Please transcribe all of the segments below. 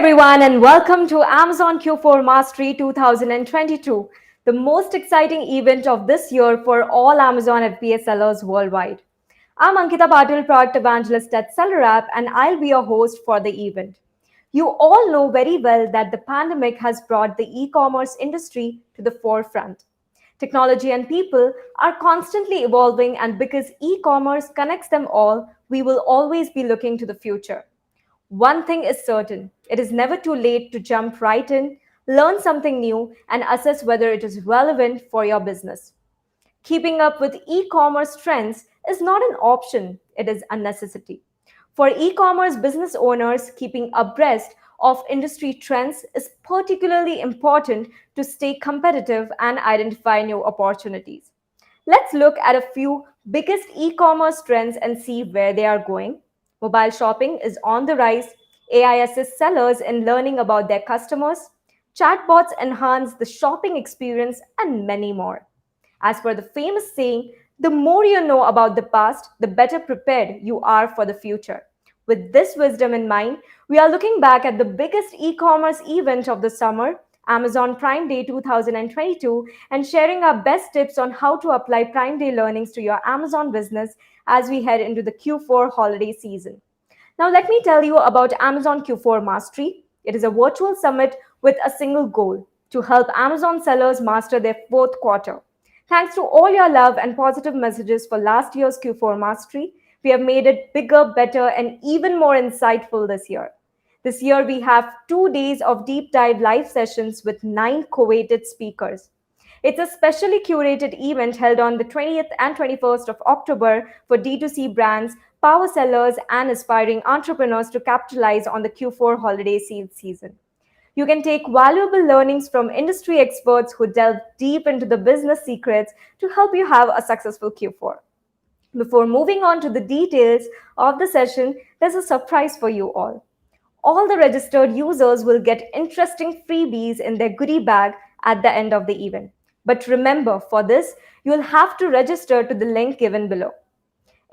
everyone, and welcome to Amazon Q4 Mastery 2022, the most exciting event of this year for all Amazon FBA sellers worldwide. I'm Ankita Patil, Product Evangelist at SellerApp, and I'll be your host for the event. You all know very well that the pandemic has brought the e-commerce industry to the forefront. Technology and people are constantly evolving, and because e-commerce connects them all, we will always be looking to the future. One thing is certain, it is never too late to jump right in, learn something new, and assess whether it is relevant for your business. Keeping up with e commerce trends is not an option, it is a necessity. For e commerce business owners, keeping abreast of industry trends is particularly important to stay competitive and identify new opportunities. Let's look at a few biggest e-commerce trends and see where they are going. Mobile shopping is on the rise. AI assists sellers in learning about their customers. Chatbots enhance the shopping experience and many more. As per the famous saying, the more you know about the past, the better prepared you are for the future. With this wisdom in mind, we are looking back at the biggest e-commerce event of the summer, Amazon Prime Day 2022, and sharing our best tips on how to apply Prime Day learnings to your Amazon business as we head into the Q4 holiday season. Now, let me tell you about Amazon Q4 Mastery. It is a virtual summit with a single goal to help Amazon sellers master their fourth quarter. Thanks to all your love and positive messages for last year's Q4 Mastery, we have made it bigger, better, and even more insightful this year. This year, we have 2 days of deep dive live sessions with 9 coveted speakers. It's a specially curated event held on the 20th and 21st of October for D2C brands, power sellers, and aspiring entrepreneurs to capitalize on the Q4 holiday sales season. You can take valuable learnings from industry experts who delve deep into the business secrets to help you have a successful Q4. Before moving on to the details of the session, there's a surprise for you all. All the registered users will get interesting freebies in their goodie bag at the end of the event. But remember, for this, you'll have to register to the link given below.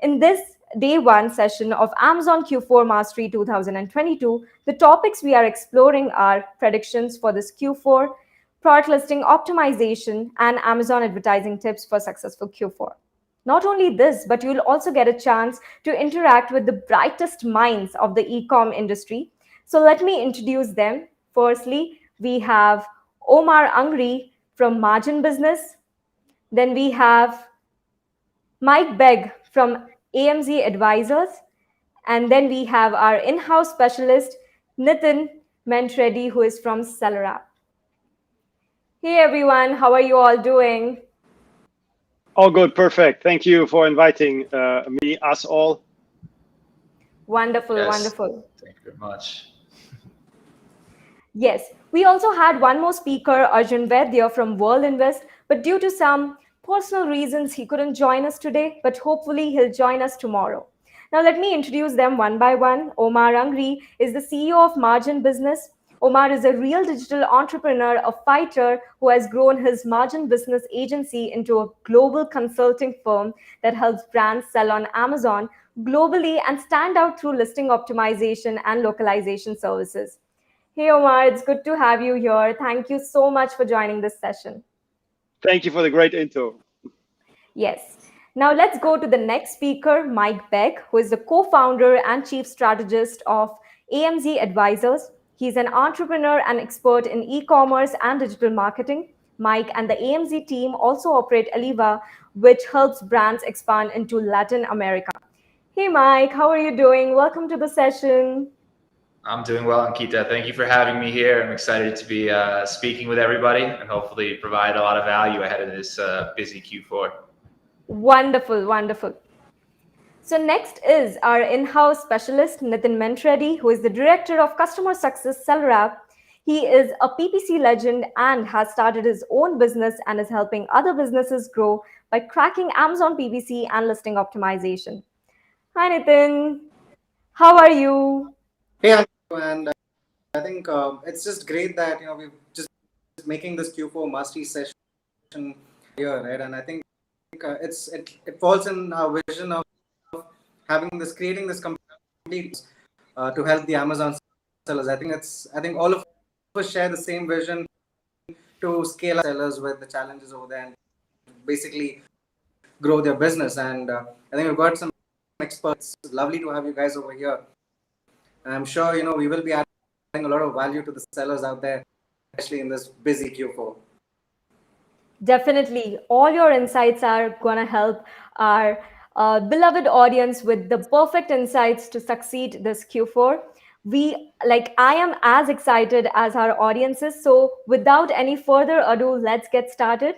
In this day one session of Amazon Q4 Mastery 2022, the topics we are exploring are predictions for this Q4, product listing optimization, and Amazon advertising tips for successful Q4. Not only this, but you'll also get a chance to interact with the brightest minds of the e-com industry. So let me introduce them. Firstly, we have Omar Angri from MarginBusiness. Then we have Mike Begg from AMZ Advisers. And then we have our in-house specialist, Nitin Mentreddy, who is from SellerApp. Hey everyone, how are you all doing? All good, perfect. Thank you for inviting us all. Wonderful, Yes. wonderful. Thank you very much. Yes, we also had one more speaker, Arjun Vaidya from Verlinvest, but due to some personal reasons, he couldn't join us today, but hopefully he'll join us tomorrow. Now, let me introduce them one by one. Omar Angri is the CEO of MarginBusiness. Omar is a real digital entrepreneur, a fighter who has grown his MarginBusiness agency into a global consulting firm that helps brands sell on Amazon globally and stand out through listing optimization and localization services. Hey Omar, it's good to have you here. Thank you so much for joining this session. Thank you for the great intro. Yes. Now let's go to the next speaker, Mike Begg, who is the co-founder and chief strategist of AMZ Advisers. He's an entrepreneur and expert in e-commerce and digital marketing. Mike and the AMZ team also operate Elevaa, which helps brands expand into Latin America. Hey Mike, how are you doing? Welcome to the session. I'm doing well, Ankita. Thank you for having me here. I'm excited to be speaking with everybody and hopefully provide a lot of value ahead of this busy Q4. Wonderful, wonderful. So next is our in-house specialist, Nitin Mentreddy, who is the Director of Customer Success SellerApp. He is a PPC legend and has started his own business and is helping other businesses grow by cracking Amazon PPC and listing optimization. Hi, Nitin. How are you? Hey, and I think it's just great that we're just making this Q4 mastery session here, right? And I think it falls in our vision of creating this complete to help the Amazon sellers. I think all of us share the same vision to scale up sellers with the challenges over there and basically grow their business. And I think we've got some experts. It's lovely to have you guys over here. I'm sure we will be adding a lot of value to the sellers out there, especially in this busy Q4. Definitely. All your insights are going to help our beloved audience with the perfect insights to succeed this Q4. I am as excited as our audience is. So, without any further ado, let's get started.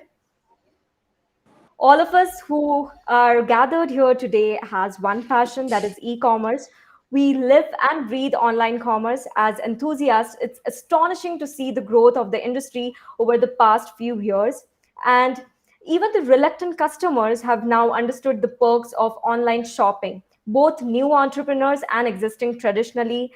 All of us who are gathered here today has one passion, that is e-commerce. We live and breathe online commerce. As enthusiasts, it's astonishing to see the growth of the industry over the past few years. And even the reluctant customers have now understood the perks of online shopping. Both new entrepreneurs and existing traditionally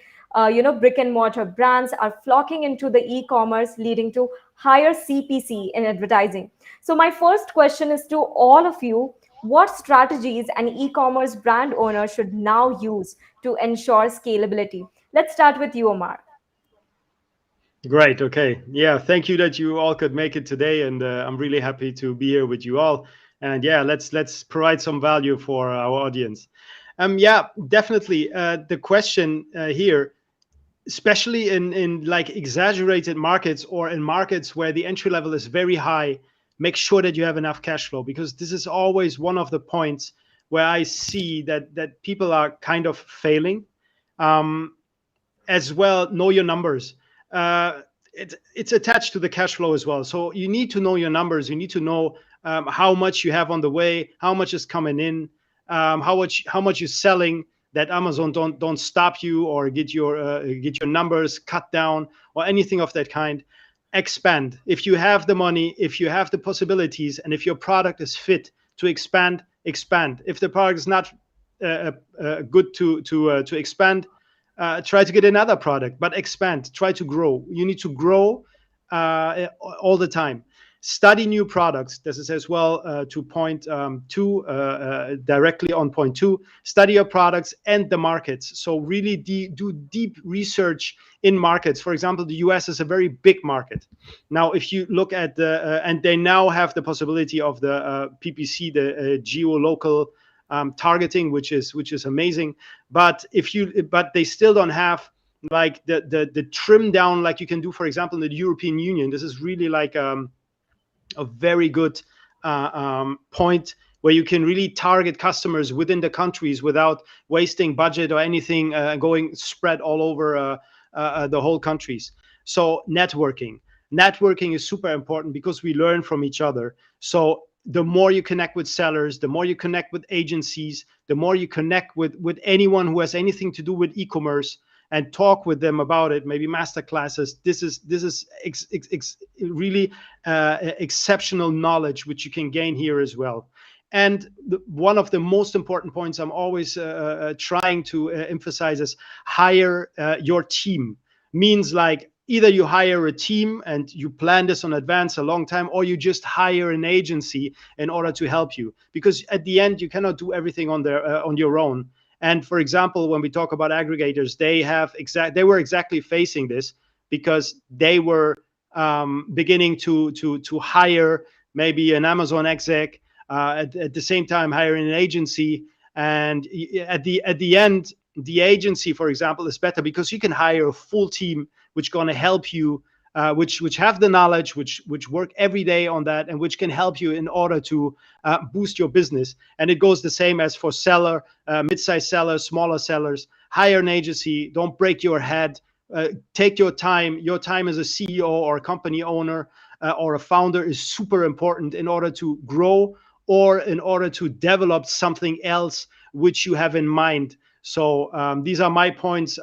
brick and mortar brands are flocking into the e-commerce, leading to higher CPC in advertising. So, my first question is to all of you: what strategies an e commerce brand owner should now use to ensure scalability? Let's start with you, Omar. Great. Okay. Yeah. Thank you that you all could make it today, and I'm really happy to be here with you all. And yeah, let's provide some value for our audience. Yeah, definitely. The question here, especially in like exaggerated markets or in markets where the entry level is very high, make sure that you have enough cash flow, because this is always one of the points where I see that people are kind of failing. As well, know your numbers. It's attached to the cash flow as well. So you need to know your numbers. You need to know how much you have on the way, how much is coming in, how much you're selling, that Amazon don't stop you or get your numbers cut down or anything of that kind. Expand. If you have the money, if you have the possibilities, and if your product is fit to expand, expand. If the product is not good to expand, try to get another product, but expand. Try to grow. You need to grow all the time. Study new products. This is as well to point two, directly on point two. Study your products and the markets. So really do deep research in markets. For example, the US is a very big market. Now, if you look at the, and they now have the possibility of the PPC, the geo-local targeting, which is amazing. But but they still don't have like the trim down like you can do, for example, in the European Union. This is really like a very good point where you can really target customers within the countries without wasting budget or anything going spread all over the whole countries. So networking is super important because we learn from each other. So the more you connect with sellers, the more you connect with agencies, the more you connect with anyone who has anything to do with e-commerce, and talk with them about it, maybe master classes. This is really exceptional knowledge which you can gain here as well. And one of the most important points I'm always trying to emphasize is hire your team. Means like either you hire a team and you plan this in advance a long time, or you just hire an agency in order to help you. Because at the end, you cannot do everything on your own. And for example, when we talk about aggregators, they were exactly facing this because they were beginning to hire maybe an Amazon exec, at the same time hiring an agency. And at the end, the agency, for example, is better because you can hire a full team which going to help you, which have the knowledge, which work every day on that, and which can help you in order to boost your business. And it goes the same as for seller, mid-sized sellers, smaller sellers. Hire an agency. Don't break your head. Take your time. Your time as a CEO or a company owner or a founder is super important in order to grow or in order to develop something else which you have in mind. So these are my points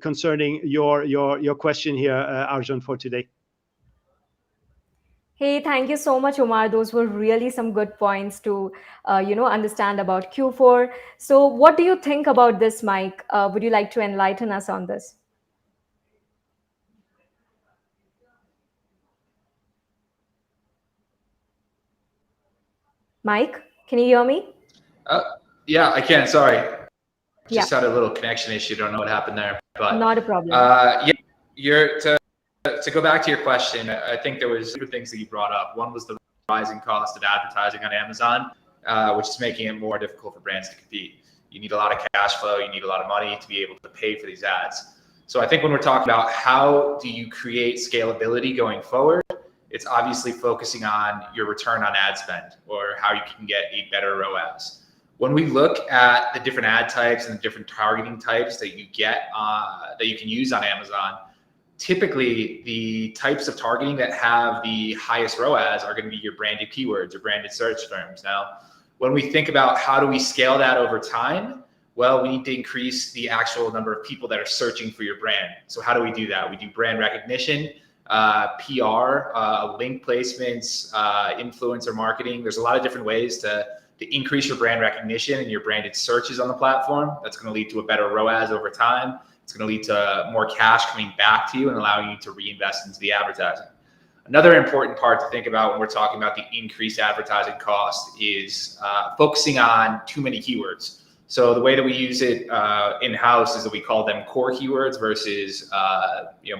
concerning your question here, Arjun, for today. Hey, thank you so much, Omar. Those were really some good points to, understand about Q4. So, what do you think about this, Mike? Would you like to enlighten us on this? Mike, can you hear me? Yeah, I can. Sorry. Yeah. Just had a little connection issue. Don't know what happened there. But Not a problem. yeah, to go back to your question, I think there was two things that you brought up. One was the rising cost of advertising on Amazon, which is making it more difficult for brands to compete. You need a lot of cash flow, you need a lot of money to be able to pay for these ads. So I think when we're talking about how do you create scalability going forward, it's obviously focusing on your return on ad spend or how you can get a better ROAS. When we look at the different ad types and the different targeting types that you get that you can use on Amazon, typically the types of targeting that have the highest ROAS are going to be your branded keywords or branded search terms. Now, when we think about how do we scale that over time, well, we need to increase the actual number of people that are searching for your brand. So how do we do that? We do brand recognition, PR, link placements, influencer marketing. There's a lot of different ways to increase your brand recognition and your branded searches on the platform. That's going to lead to a better ROAS over time. It's going to lead to more cash coming back to you and allowing you to reinvest into the advertising. Another important part to think about when we're talking about the increased advertising cost is focusing on too many keywords. So the way that we use it in-house is that we call them core keywords versus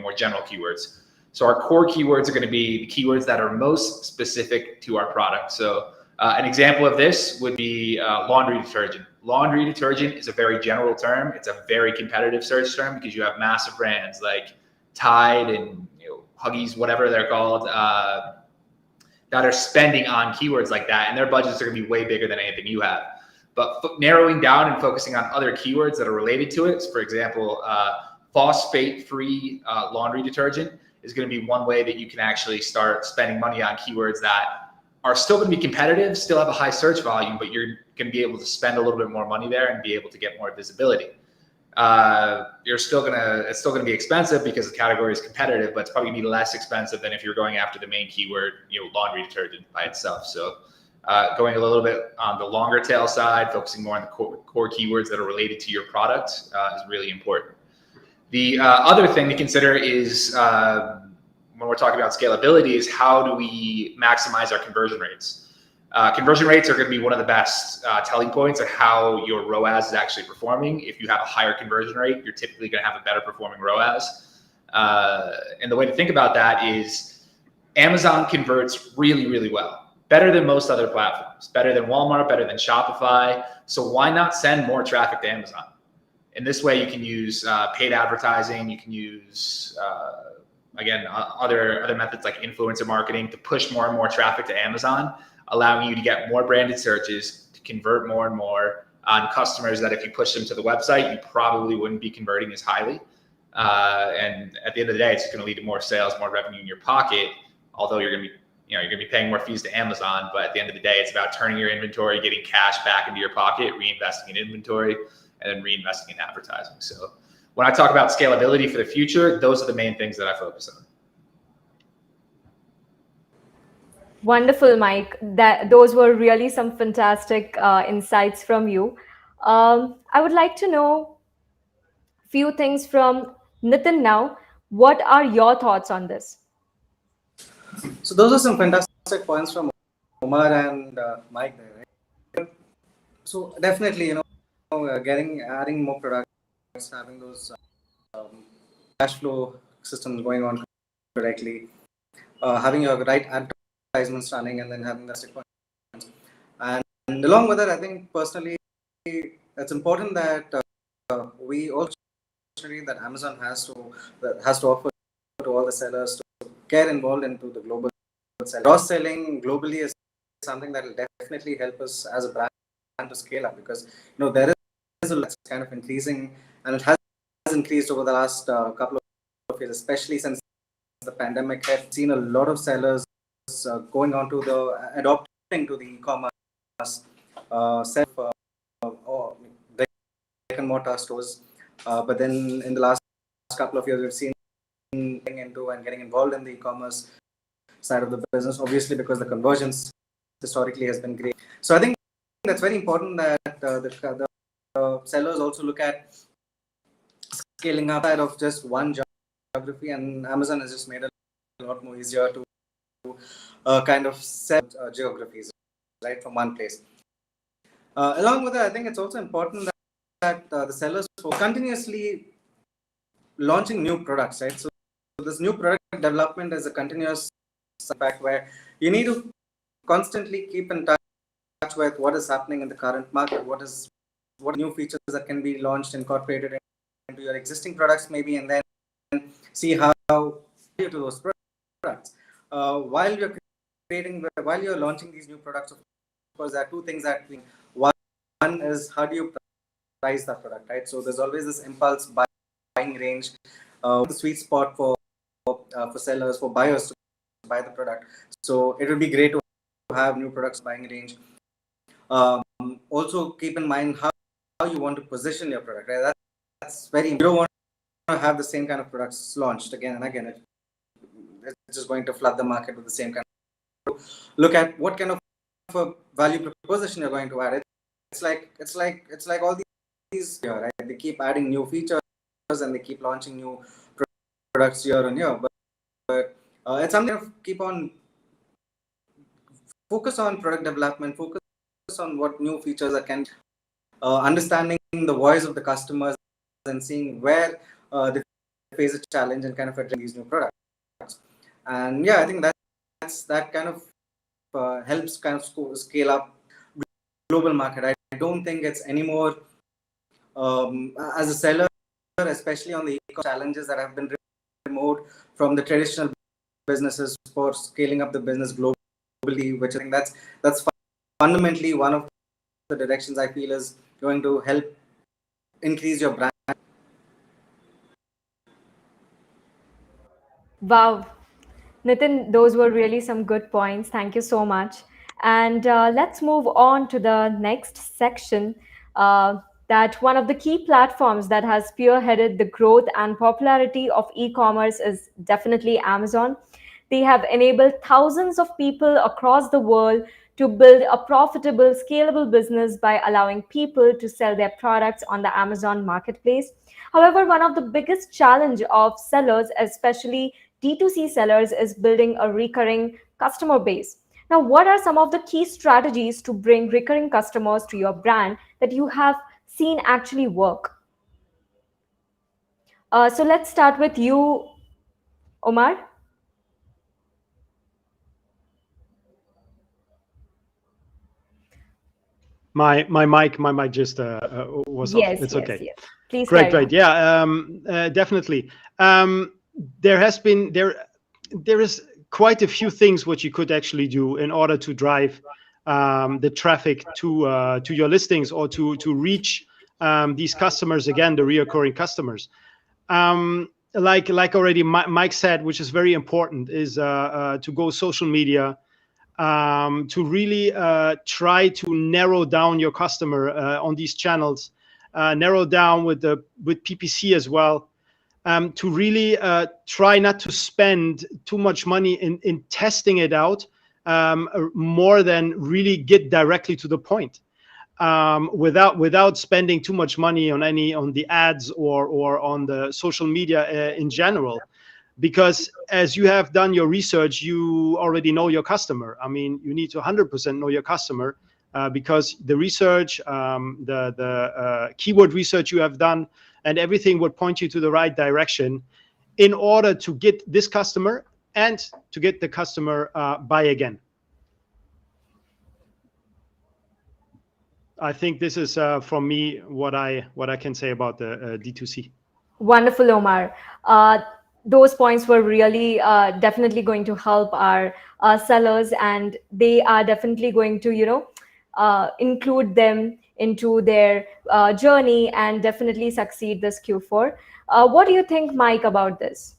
more general keywords. So our core keywords are going to be the keywords that are most specific to our product. So an example of this would be laundry detergent. Laundry detergent is a very general term. It's a very competitive search term because you have massive brands like Tide and Huggies, whatever they're called, that are spending on keywords like that, and their budgets are going to be way bigger than anything you have. But narrowing down and focusing on other keywords that are related to it, for example, phosphate-free laundry detergent is going to be one way that you can actually start spending money on keywords that are still going to be competitive, still have a high search volume, but you're going to be able to spend a little bit more money there and be able to get more visibility. It's still going to be expensive because the category is competitive, but it's probably going to be less expensive than if you're going after the main keyword, laundry detergent by itself. So going a little bit on the longer tail side, focusing more on the core keywords that are related to your product is really important. The other thing to consider is when we're talking about scalability is how do we maximize our conversion rates? Conversion rates are going to be one of the best telling points of how your ROAS is actually performing. If you have a higher conversion rate, you're typically going to have a better performing ROAS. And the way to think about that is Amazon converts really, really well. Better than most other platforms, better than Walmart, better than Shopify. So why not send more traffic to Amazon? In this way, you can use paid advertising. You can use, again, other methods like influencer marketing to push more and more traffic to Amazon, allowing you to get more branded searches, to convert more and more on customers that if you push them to the website, you probably wouldn't be converting as highly. And at the end of the day, it's going to lead to more sales, more revenue in your pocket, although you're going to be paying more fees to Amazon. But at the end of the day, it's about turning your inventory, getting cash back into your pocket, reinvesting in inventory, and then reinvesting in advertising. So when I talk about scalability for the future, those are the main things that I focus on. Wonderful, Mike. Those were really some fantastic insights from you. I would like to know a few things from Nitin now. What are your thoughts on this? So those are some fantastic points from Omar and Mike there, right? So definitely, adding more products, having those cash flow systems going on correctly, having your right advertisements running, and then having the stick points. And along with that, I think personally, it's important that we also that Amazon has to offer to all the sellers to get involved into the global selling. Cross-selling globally is something that will definitely help us as a brand to scale up, because there is a lot kind of increasing, and it has increased over the last couple of years, especially since the pandemic. I've seen a lot of sellers going on to adopting to the e-commerce or brick and mortar stores. But then in the last couple of years, we've seen getting into and getting involved in the e-commerce side of the business, obviously because the conversions historically has been great. So I think that's very important that the sellers also look at scaling up out of just one geography, and Amazon has just made it a lot more easier to kind of sell geographies right from one place. Along with that, I think it's also important that the sellers will continuously launching new products, right? So this new product development is a continuous fact where you need to constantly keep in touch with what is happening in the current market, what new features that can be launched, incorporated into your existing products maybe, and then see how you to those products. While you're launching these new products, of course, there are two things that one is how do you price that product, right? So there's always this impulse buying range, the sweet spot for sellers, for buyers to buy the product. So it would be great to have new products buying range. Also keep in mind how you want to position your product, right? That's very important. You don't want to have the same kind of products launched again and again. It's just going to flood the market with the same kind of. Look at what kind of a value proposition you're going to add. It's like all these, right? They keep adding new features and they keep launching new products year on year. But it's something to keep on focus on product development, focus on what new features are can, understanding the voice of the customers and seeing where they face a challenge and kind of addressing these new products. And yeah, I think that kind of helps kind of scale up global market. I don't think it's anymore as a seller, especially on the e-commerce challenges that have been removed from the traditional businesses for scaling up the business globally, which I think that's fundamentally one of the directions I feel is going to help increase your brand. Wow. Nitin, those were really some good points. Thank you so much. And let's move on to the next section. That one of the key platforms that has spearheaded the growth and popularity of e-commerce is definitely Amazon. They have enabled thousands of people across the world to build a profitable, scalable business by allowing people to sell their products on the Amazon marketplace. However, one of the biggest challenge of sellers, especially D2C sellers, is building a recurring customer base. Now, what are some of the key strategies to bring recurring customers to your brand that you have seen actually work? So let's start with you, Omar. My mic just was off. Yes, It's yes, okay. yes. Please Great, carry great. on. Yeah, definitely. There is quite a few things what you could actually do in order to drive the traffic to your listings or to reach these customers again, the reoccurring customers. Like already Mike said, which is very important, is to go social media, to really try to narrow down your customer on these channels, narrow down with PPC as well, to really try not to spend too much money in testing it out, more than really get directly to the point, without spending too much money on the ads or on the social media in general. Because as you have done your research, you already know your customer. I mean, you need to 100% know your customer, because the research, the keyword research you have done, and everything would point you to the right direction in order to get this customer and to get the customer buy again. I think this is from me what I can say about the D2C. Wonderful, Omar. Those points were really definitely going to help our sellers, and they are definitely going to, include them into their journey and definitely succeed this Q4. What do you think, Mike, about this?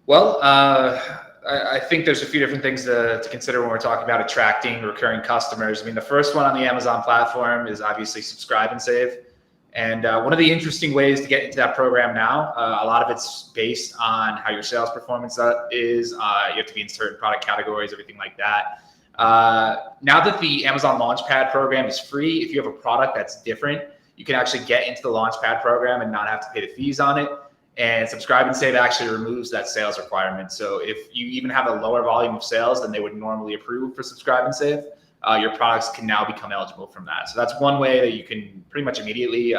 Well, I think there's a few different things to consider when we're talking about attracting recurring customers. I mean, the first one on the Amazon platform is obviously subscribe and save. And one of the interesting ways to get into that program now, a lot of it's based on how your sales performance is. You have to be in certain product categories, everything like that. Now that the Amazon Launchpad program is free, if you have a product that's different, you can actually get into the Launchpad program and not have to pay the fees on it. And subscribe and save actually removes that sales requirement. So if you even have a lower volume of sales than they would normally approve for subscribe and save, your products can now become eligible from that. So that's one way that you can pretty much immediately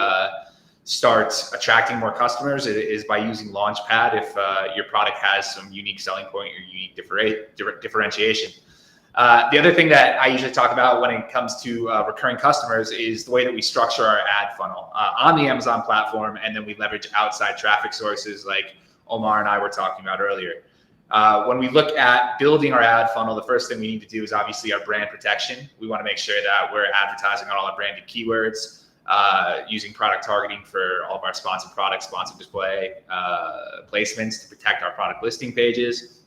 start attracting more customers is by using Launchpad if your product has some unique selling point or unique differentiation. The other thing that I usually talk about when it comes to recurring customers is the way that we structure our ad funnel on the Amazon platform, and then we leverage outside traffic sources like Omar and I were talking about earlier. When we look at building our ad funnel, the first thing we need to do is obviously our brand protection. We want to make sure that we're advertising on all our branded keywords, using product targeting for all of our sponsored products, sponsored display placements to protect our product listing pages,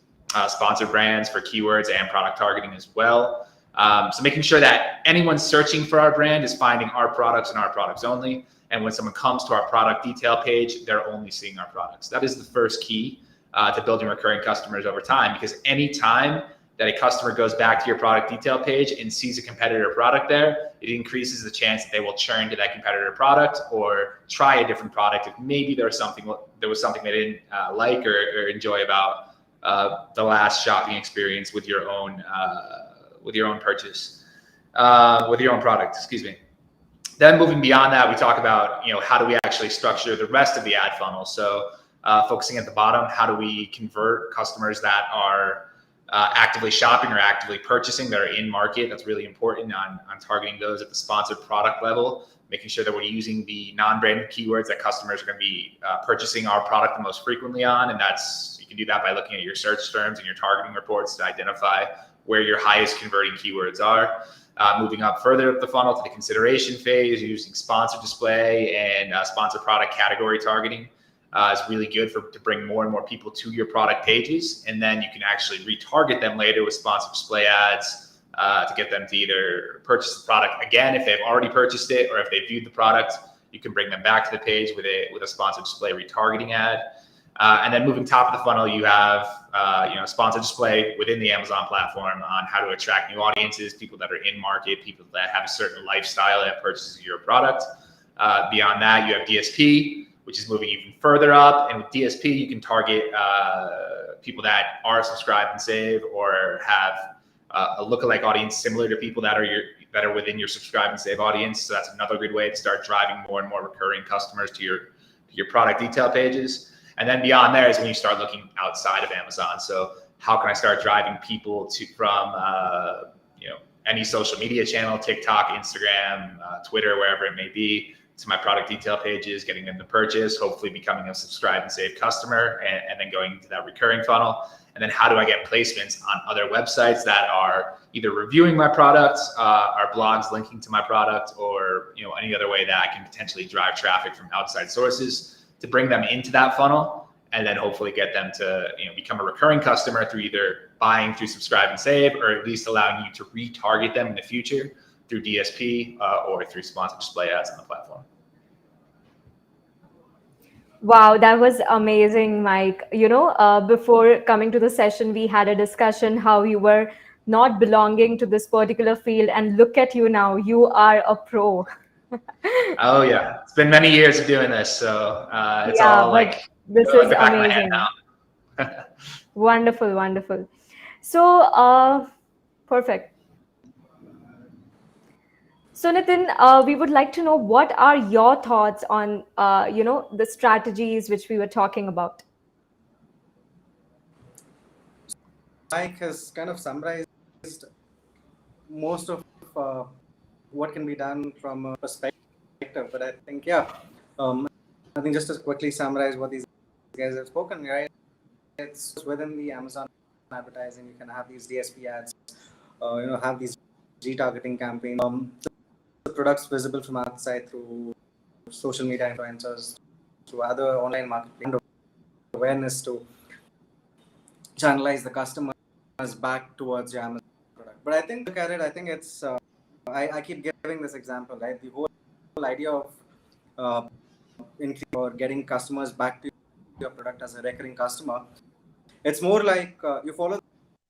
sponsored brands for keywords and product targeting as well. So making sure that anyone searching for our brand is finding our products and our products only. And when someone comes to our product detail page, they're only seeing our products. That is the first key to building recurring customers over time, because any time that a customer goes back to your product detail page and sees a competitor product there, it increases the chance that they will churn to that competitor product or try a different product if maybe there was something they didn't like or enjoy about the last shopping experience with your own purchase, with your own product. Excuse me. Then moving beyond that, we talk about how do we actually structure the rest of the ad funnel. So focusing at the bottom, how do we convert customers that are actively shopping or actively purchasing that are in market? That's really important on targeting those at the sponsored product level, making sure that we're using the non-branded keywords that customers are going to be purchasing our product the most frequently on. And you can do that by looking at your search terms and your targeting reports to identify where your highest converting keywords are. Moving up further up the funnel to the consideration phase, using sponsored display and sponsored product category targeting. Is really good to bring more and more people to your product pages, and then you can actually retarget them later with sponsored display ads to get them to either purchase the product again if they've already purchased it, or if they viewed the product, you can bring them back to the page with a sponsored display retargeting ad. And then moving top of the funnel, you have sponsored display within the Amazon platform on how to attract new audiences, people that are in market, people that have a certain lifestyle that purchases your product. Beyond that, you have DSP, which is moving even further up. And with DSP, you can target people that are subscribe and save or have a lookalike audience similar to people that are within your subscribe and save audience. So that's another good way to start driving more and more recurring customers to your product detail pages. And then beyond there is when you start looking outside of Amazon. So how can I start driving people from any social media channel, TikTok, Instagram, Twitter, wherever it may be, to my product detail pages, getting them to purchase, hopefully becoming a subscribe and save customer, and then going into that recurring funnel. And then how do I get placements on other websites that are either reviewing my products, our blogs linking to my product, or any other way that I can potentially drive traffic from outside sources to bring them into that funnel, and then hopefully get them to become a recurring customer through either buying through subscribe and save, or at least allowing you to retarget them in the future through DSP or through sponsored display ads on the platform. Wow, that was amazing, Mike. Before coming to the session, we had a discussion how you were not belonging to this particular field, and look at you now, you are a pro. Oh yeah, it's been many years of doing this, so it's all like this like is the back of my hand amazing. now. Wonderful, wonderful. So, perfect. So Nitin, we would like to know what are your thoughts on the strategies which we were talking about. Mike has kind of summarized most of what can be done from a perspective, but I think I think just to quickly summarize what these guys have spoken, right? It's within the Amazon advertising. You can have these DSP ads, have these retargeting campaigns. The products visible from outside through social media influencers, through other online marketing awareness to channelize the customers back towards your Amazon product. But I think look at it, I think it's I keep giving this example, right? The whole idea of or getting customers back to your product as a recurring customer, it's more like you follow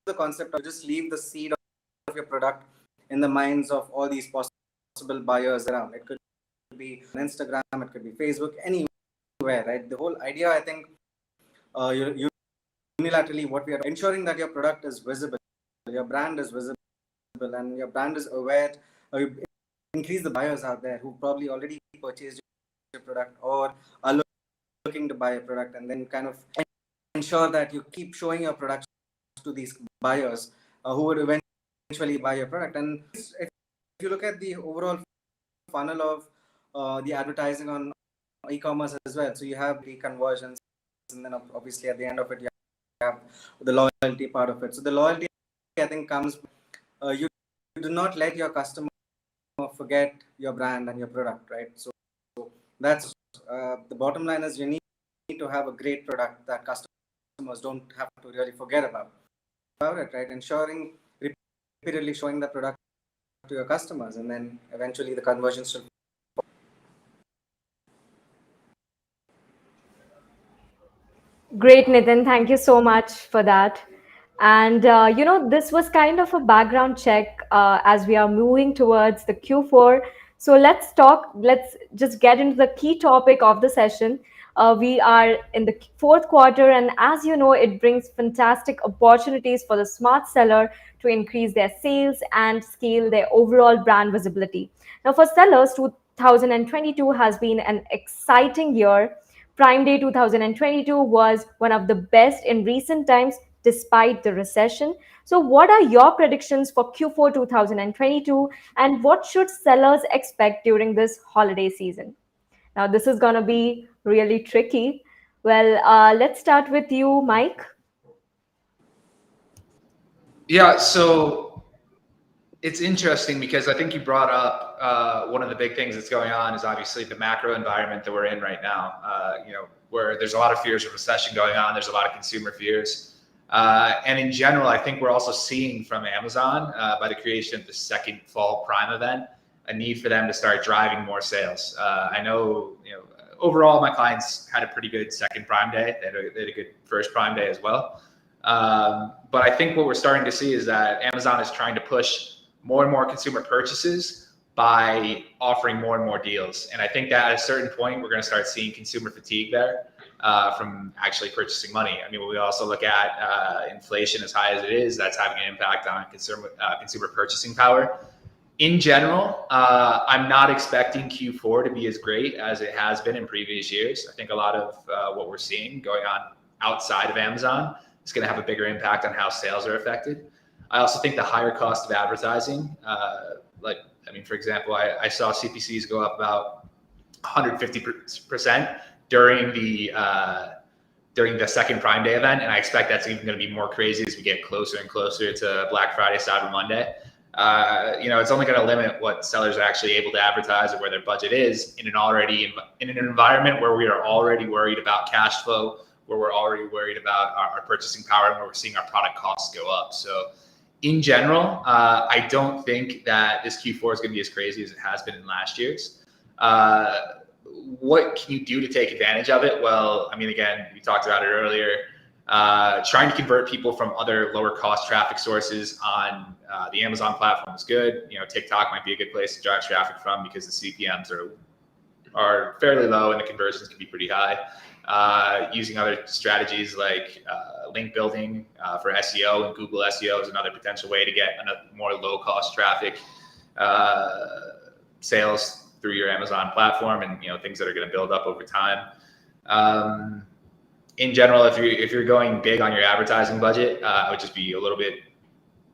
the concept of just leave the seed of your product in the minds of all these possible buyers around. It could be on Instagram, it could be Facebook, anywhere, right? The whole idea, I think, unilaterally, what we are ensuring that your product is visible, your brand is visible, and your brand is aware. You increase the buyers out there who probably already purchased your product or are looking to buy a product, and then kind of ensure that you keep showing your products to these buyers who would eventually buy your product. And if you look at the overall funnel of the advertising on e-commerce as well, so you have the conversions, and then obviously at the end of it you have the loyalty part of it. So the loyalty, I think, comes you do not let your customer forget your brand and your product, right? So that's the bottom line is you need to have a great product that customers don't have to really forget about it, right? Ensuring repeatedly showing the product to your customers, and then eventually the conversions should. Great, Nitin. Thank you so much for that. And this was kind of a background check as we are moving towards the Q4. So let's just get into the key topic of the session. We are in the fourth quarter, and as you know, it brings fantastic opportunities for the smart seller to increase their sales and scale their overall brand visibility. Now, for sellers, 2022 has been an exciting year. Prime Day 2022 was one of the best in recent times despite the recession. So, what are your predictions for Q4 2022, and what should sellers expect during this holiday season? Now, this is going to be really tricky. Well, let's start with you, Mike. Yeah, so it's interesting because I think you brought up one of the big things that's going on is obviously the macro environment that we're in right now, where there's a lot of fears of recession going on. There's a lot of consumer fears. And in general, I think we're also seeing from Amazon by the creation of the second fall Prime event, a need for them to start driving more sales. I know, overall, my clients had a pretty good second Prime Day. They had a good first Prime Day as well. But I think what we're starting to see is that Amazon is trying to push more and more consumer purchases by offering more and more deals. And I think that at a certain point, we're going to start seeing consumer fatigue there from actually purchasing money. I mean, when we also look at inflation as high as it is, that's having an impact on consumer purchasing power. In general, I'm not expecting Q4 to be as great as it has been in previous years. I think a lot of what we're seeing going on outside of Amazon is going to have a bigger impact on how sales are affected. I also think the higher cost of advertising, for example, I saw CPCs go up about 150% during the second Prime Day event, and I expect that's even going to be more crazy as we get closer and closer to Black Friday, Cyber Monday. It's only going to limit what sellers are actually able to advertise or where their budget is in an environment where we are already worried about cash flow, where we're already worried about our purchasing power, and where we're seeing our product costs go up. So in general, I don't think that this Q4 is going to be as crazy as it has been in last year's. What can you do to take advantage of it? Well, I mean, again, we talked about it earlier. Trying to convert people from other lower cost traffic sources on the Amazon platform is good. TikTok might be a good place to drive traffic from because the CPMs are fairly low and the conversions can be pretty high. Using other strategies like link building for SEO and Google SEO is another potential way to get more low-cost traffic sales through your Amazon platform, and things that are going to build up over time. In general, if you're going big on your advertising budget, I would just be a little bit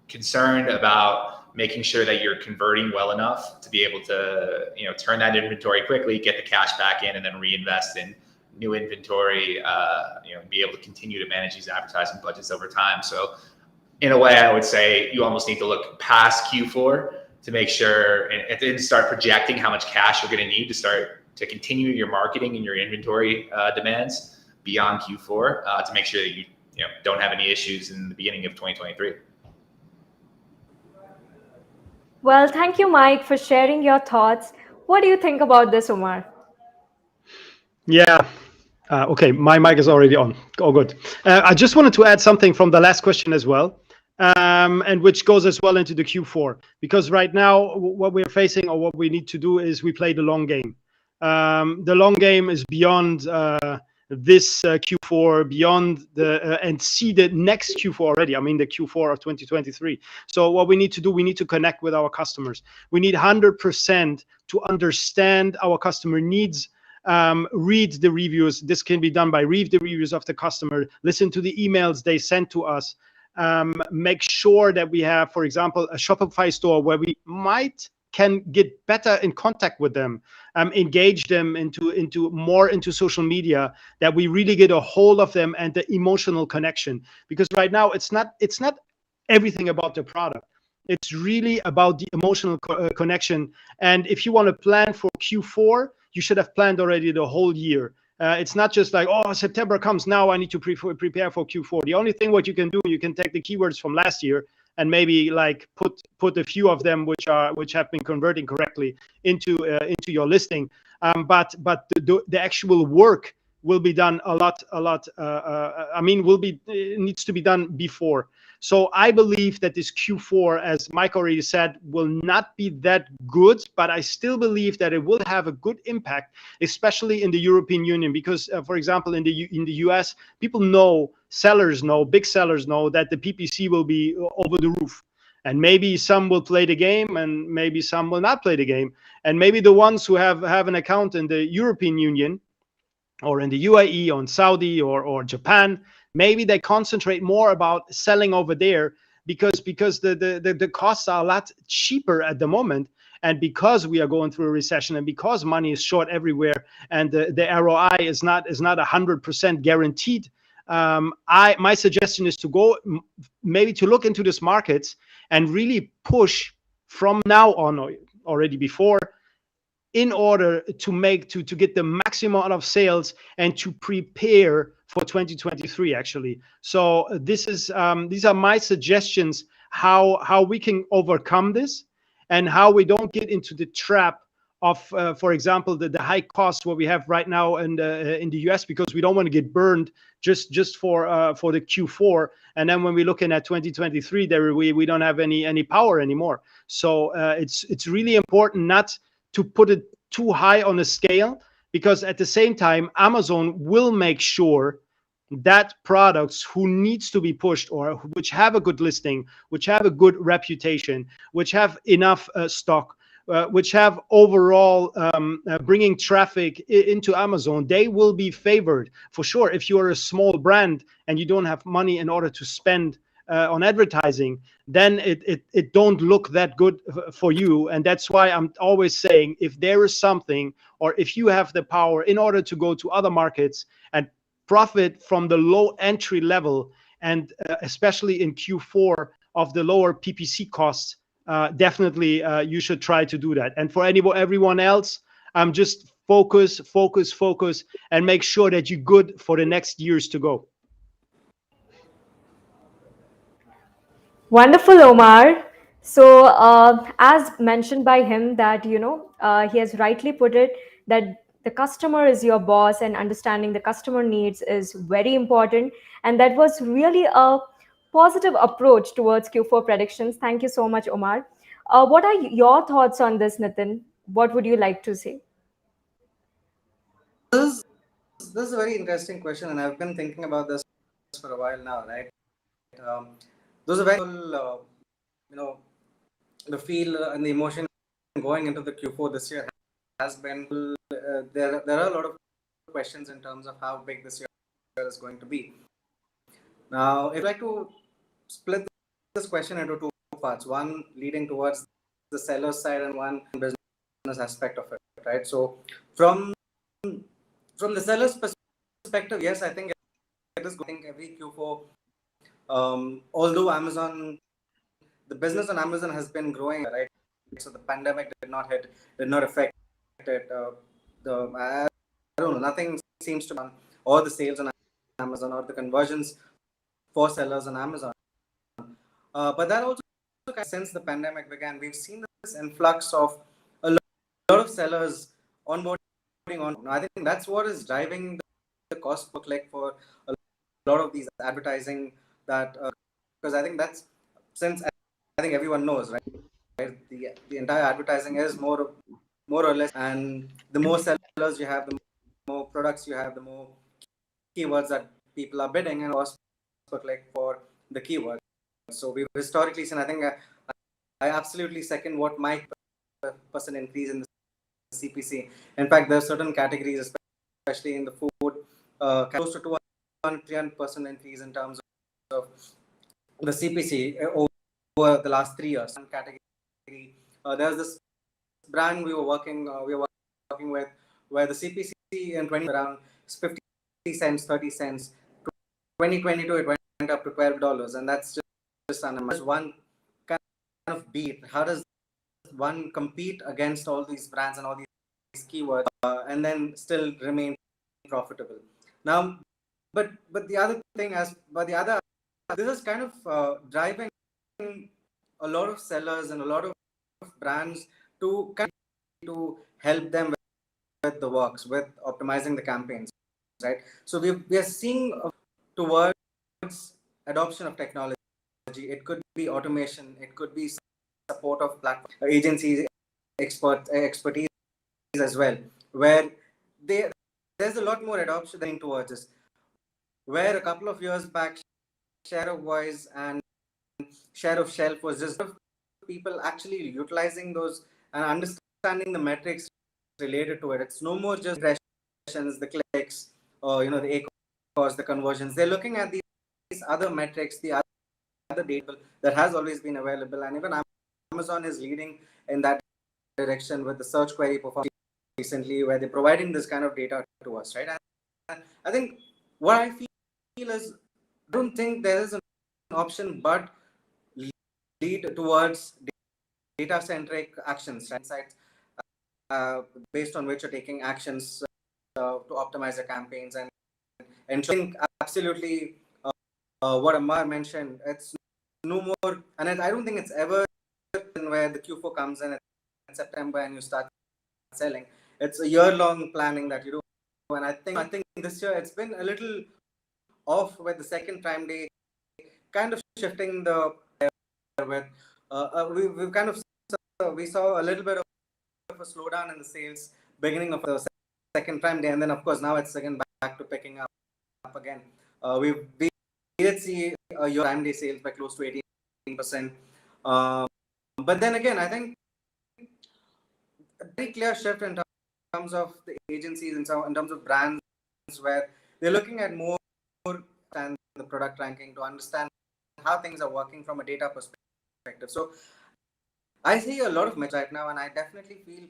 concerned about making sure that you're converting well enough to be able to turn that inventory quickly, get the cash back in, and then reinvest in new inventory, and be able to continue to manage these advertising budgets over time. So in a way, I would say you almost need to look past Q4 to make sure and then start projecting how much cash you're going to need to continue your marketing and your inventory demands beyond Q4 to make sure that you don't have any issues in the beginning of 2023. Well, thank you, Mike, for sharing your thoughts. What do you think about this, Omar? Yeah. Okay, my mic is already on. All good. I just wanted to add something from the last question as well, and which goes as well into the Q4, because right now what we're facing or what we need to do is we play the long game. The long game is beyond this Q4, beyond and see the next Q4 already. I mean, the Q4 of 2023. So what we need to do, we need to connect with our customers. We need 100% to understand our customer needs, read the reviews. This can be done by read the reviews of the customer, listen to the emails they send to us, make sure that we have, for example, a Shopify store where we can get better in contact with them, engage them into social media, that we really get a hold of them and the emotional connection. Because right now it's not everything about the product. It's really about the emotional connection. And if you want to plan for Q4, you should have planned already the whole year. It's not just like, oh, September comes, now I need to prepare for Q4. The only thing what you can do, you can take the keywords from last year and maybe like put a few of them which have been converting correctly into your listing. But the actual work will be done a lot. It needs to be done before. So I believe that this Q4, as Mike already said, will not be that good, but I still believe that it will have a good impact, especially in the European Union, because, for example, in the US, people know, big sellers know that the PPC will be over the roof. And maybe some will play the game and maybe some will not play the game. And maybe the ones who have an account in the European Union or in the UAE or in Saudi or Japan, maybe they concentrate more about selling over there because the costs are a lot cheaper at the moment. And because we are going through a recession and because money is short everywhere and the ROI is not 100% guaranteed, my suggestion is to go maybe to look into these markets and really push from now on, or already before, in order to get the maximum out of sales and to prepare for 2023 actually. So these are my suggestions how we can overcome this and how we don't get into the trap of, for example, the high costs what we have right now in the US, because we don't want to get burned just for the Q4, and then when we're looking at 2023, we don't have any power anymore. So it's really important not to put it too high on a scale, because at the same time, Amazon will make sure that products who needs to be pushed or which have a good listing, which have a good reputation, which have enough stock, which have overall bringing traffic into Amazon, they will be favored for sure. If you are a small brand and you don't have money in order to spend on advertising, then it don't look that good for you. And that's why I'm always saying, if there is something, or if you have the power in order to go to other markets and profit from the low entry level, and especially in Q4 of the lower PPC costs, definitely you should try to do that. And for everyone else, just focus, and make sure that you're good for the next years to go. Wonderful, Omar. So, as mentioned by him, that he has rightly put it, that the customer is your boss, and understanding the customer needs is very important. And that was really a positive approach towards Q4 predictions. Thank you so much, Omar. What are your thoughts on this, Nitin? What would you like to say? This is a very interesting question, and I've been thinking about this for a while now, right? Those are very the feel and the emotion going into the Q4 this year has been there are a lot of questions in terms of how big this year is going to be. Now, I'd like to split this question into two parts, one leading towards the seller side and one business aspect of it, right? So from the seller's perspective, yes, I think it is going every Q4. Although the business on Amazon has been growing, right? So the pandemic did not affect it. I don't know, nothing seems to be on, or the sales on Amazon or the conversions for sellers on Amazon. But that also, since the pandemic began, we've seen this influx of a lot of sellers onboarding on. I think that's what is driving the cost per click for a lot of these advertising, that because I think that's, since I think everyone knows, right? The entire advertising is more or less, and the more sellers you have, the more products you have, the more keywords that people are bidding, and cost per click for the keywords. So we've historically seen, I think I absolutely second what Mike percent increase in the CPC. In fact, there are certain categories, especially in the food, close to 200-300% increase in terms of the CPC over the last 3 years. One category, there's this brand we were working with, where the CPC in 20 around 50 cents, 30 cents. 2022 it went up to $12, and that's just one kind of beat. How does one compete against all these brands and all these keywords and then still remain profitable? Now, but the other thing, this is kind of driving a lot of sellers and a lot of brands to help them with the works, with optimizing the campaigns, right? So we are seeing towards adoption of technology. It could be automation, it could be support of platform agencies, expertise as well, where there's a lot more adoption towards this. Where a couple of years back, share of voice and share of shelf was just people actually utilizing those and understanding the metrics related to it. It's no more just impressions, the clicks, or the ACOS, the conversions. They're looking at these other metrics, the other data that has always been available, and even Amazon is leading in that direction with the search query performance recently, where they're providing this kind of data to us, right? And I think what I feel is, I don't think there is an option but lead towards data-centric actions, right? Insights based on which you're taking actions to optimize your campaigns. And I think absolutely what Omar mentioned, it's no more, and I don't think it's ever where the Q4 comes in September and you start selling. It's a year-long planning that you do. And I think this year it's been a little off with the second Prime Day, kind of shifting the with we've kind of we saw a little bit of a slowdown in the sales beginning of the second Prime Day, and then of course now it's again back to picking up again. We did see your Prime Day sales by close to 18%, but then again I think a very clear shift in terms of the agencies and in terms of brands, where they're looking at more than the product ranking to understand how things are working from a data perspective. So I see a lot of metrics right now, and I definitely feel,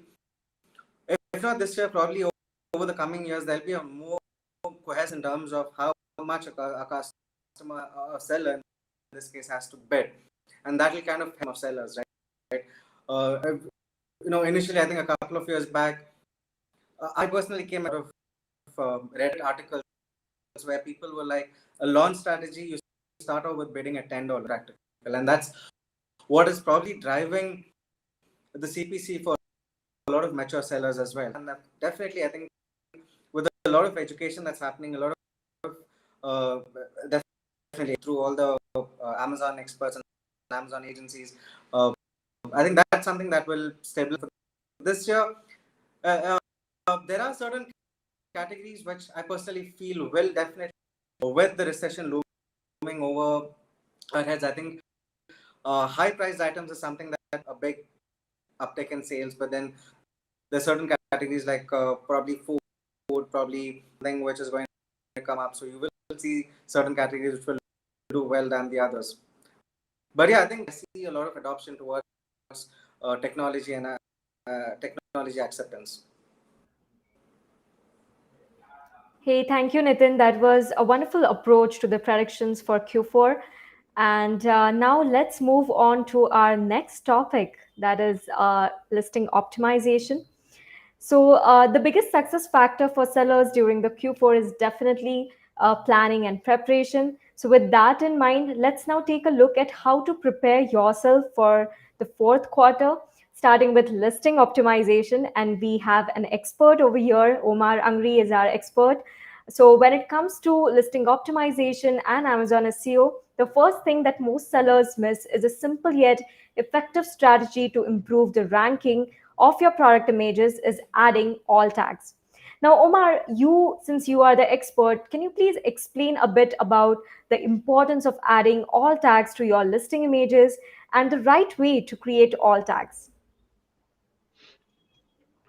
if not this year, probably over the coming years, there'll be a more cohesive in terms of how much a customer, a seller in this case, has to bid, and that will kind of help sellers, right? Initially, I think a couple of years back, I personally came out of Reddit articles where people were like, a launch strategy, you start out with bidding at $10 practical, and that's what is probably driving the CPC for a lot of mature sellers as well. And definitely, I think with a lot of education that's happening, a lot of definitely through all the Amazon experts and Amazon agencies, I think that's something that will stabilize this year. There are certain categories which I personally feel will definitely, with the recession looming over our heads, I think high priced items is something that a big uptick in sales, but then there's certain categories like probably food, probably thing which is going to come up. So you will see certain categories which will do well than the others. But yeah, I think I see a lot of adoption towards technology and technology acceptance. Hey, thank you, Nitin. That was a wonderful approach to the predictions for Q4. And now let's move on to our next topic, that is listing optimization. So the biggest success factor for sellers during the Q4 is definitely planning and preparation. So with that in mind, let's now take a look at how to prepare yourself for the fourth quarter, starting with listing optimization. And we have an expert over here. Omar Angri is our expert. So when it comes to listing optimization and Amazon SEO, the first thing that most sellers miss is a simple yet effective strategy to improve the ranking of your product images is adding alt tags. Now, Omar, since you are the expert, can you please explain a bit about the importance of adding alt tags to your listing images and the right way to create alt tags?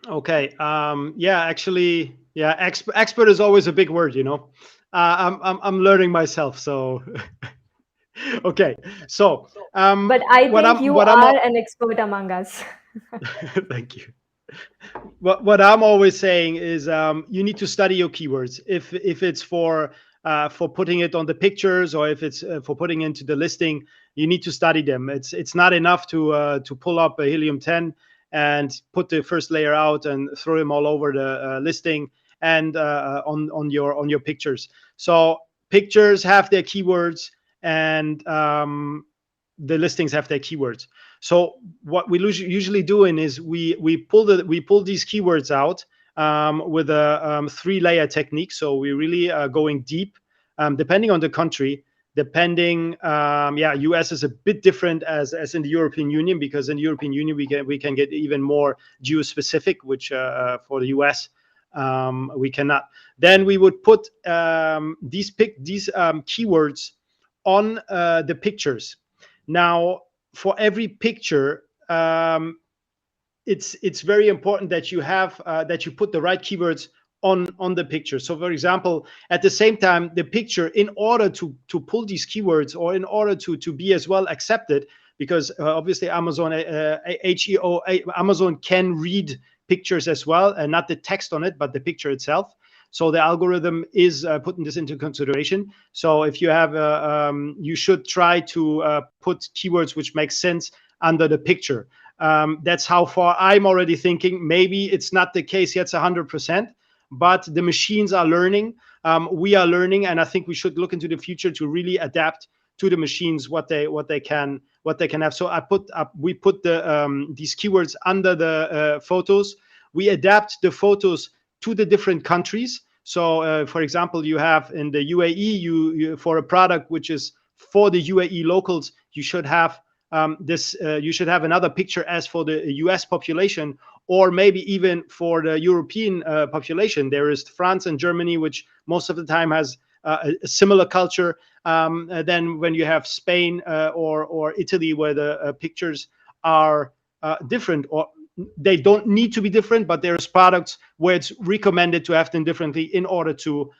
Okay. Yeah, actually, Yeah, expert is always a big word, you know. I'm learning myself, so okay. So But I what think I'm you what I'm are an expert among us. thank you. What I'm always saying is you need to study your keywords. If it's for putting it on the pictures, or if it's for putting into the listing, you need to study them. It's not enough to pull up a Helium 10 and put the first layer out and throw them all over the listing and on your pictures. So pictures have their keywords, and the listings have their keywords. So what we usually doing is we pull these keywords out with a 3-layer technique. So we really going deep, depending on the country. Depending, US is a bit different as in the European Union, because in the European Union we can get even more geo-specific, which for the US we cannot. Then we would put these keywords on the pictures. Now, for every picture, it's very important that you have that you put the right keywords on the picture. So, for example, at the same time, the picture, in order to pull these keywords, or in order to be as well accepted, because obviously Amazon Amazon can read pictures as well, and not the text on it, but the picture itself. So the algorithm is putting this into consideration. So if you have, you should try to put keywords which make sense under the picture. That's how far I'm already thinking. Maybe it's not the case yet, 100%, but the machines are learning. We are learning, and I think we should look into the future to really adapt to the machines what they can have. So we put the these keywords under the photos. We adapt the photos to the different countries. So, for example, you have in the UAE, you for a product which is for the UAE locals, you should have you should have another picture as for the US population, or maybe even for the European population. There is France and Germany, which most of the time has a similar culture. Then when you have Spain or Italy, where the pictures are different, or they don't need to be different, but there's products where it's recommended to have them differently in order to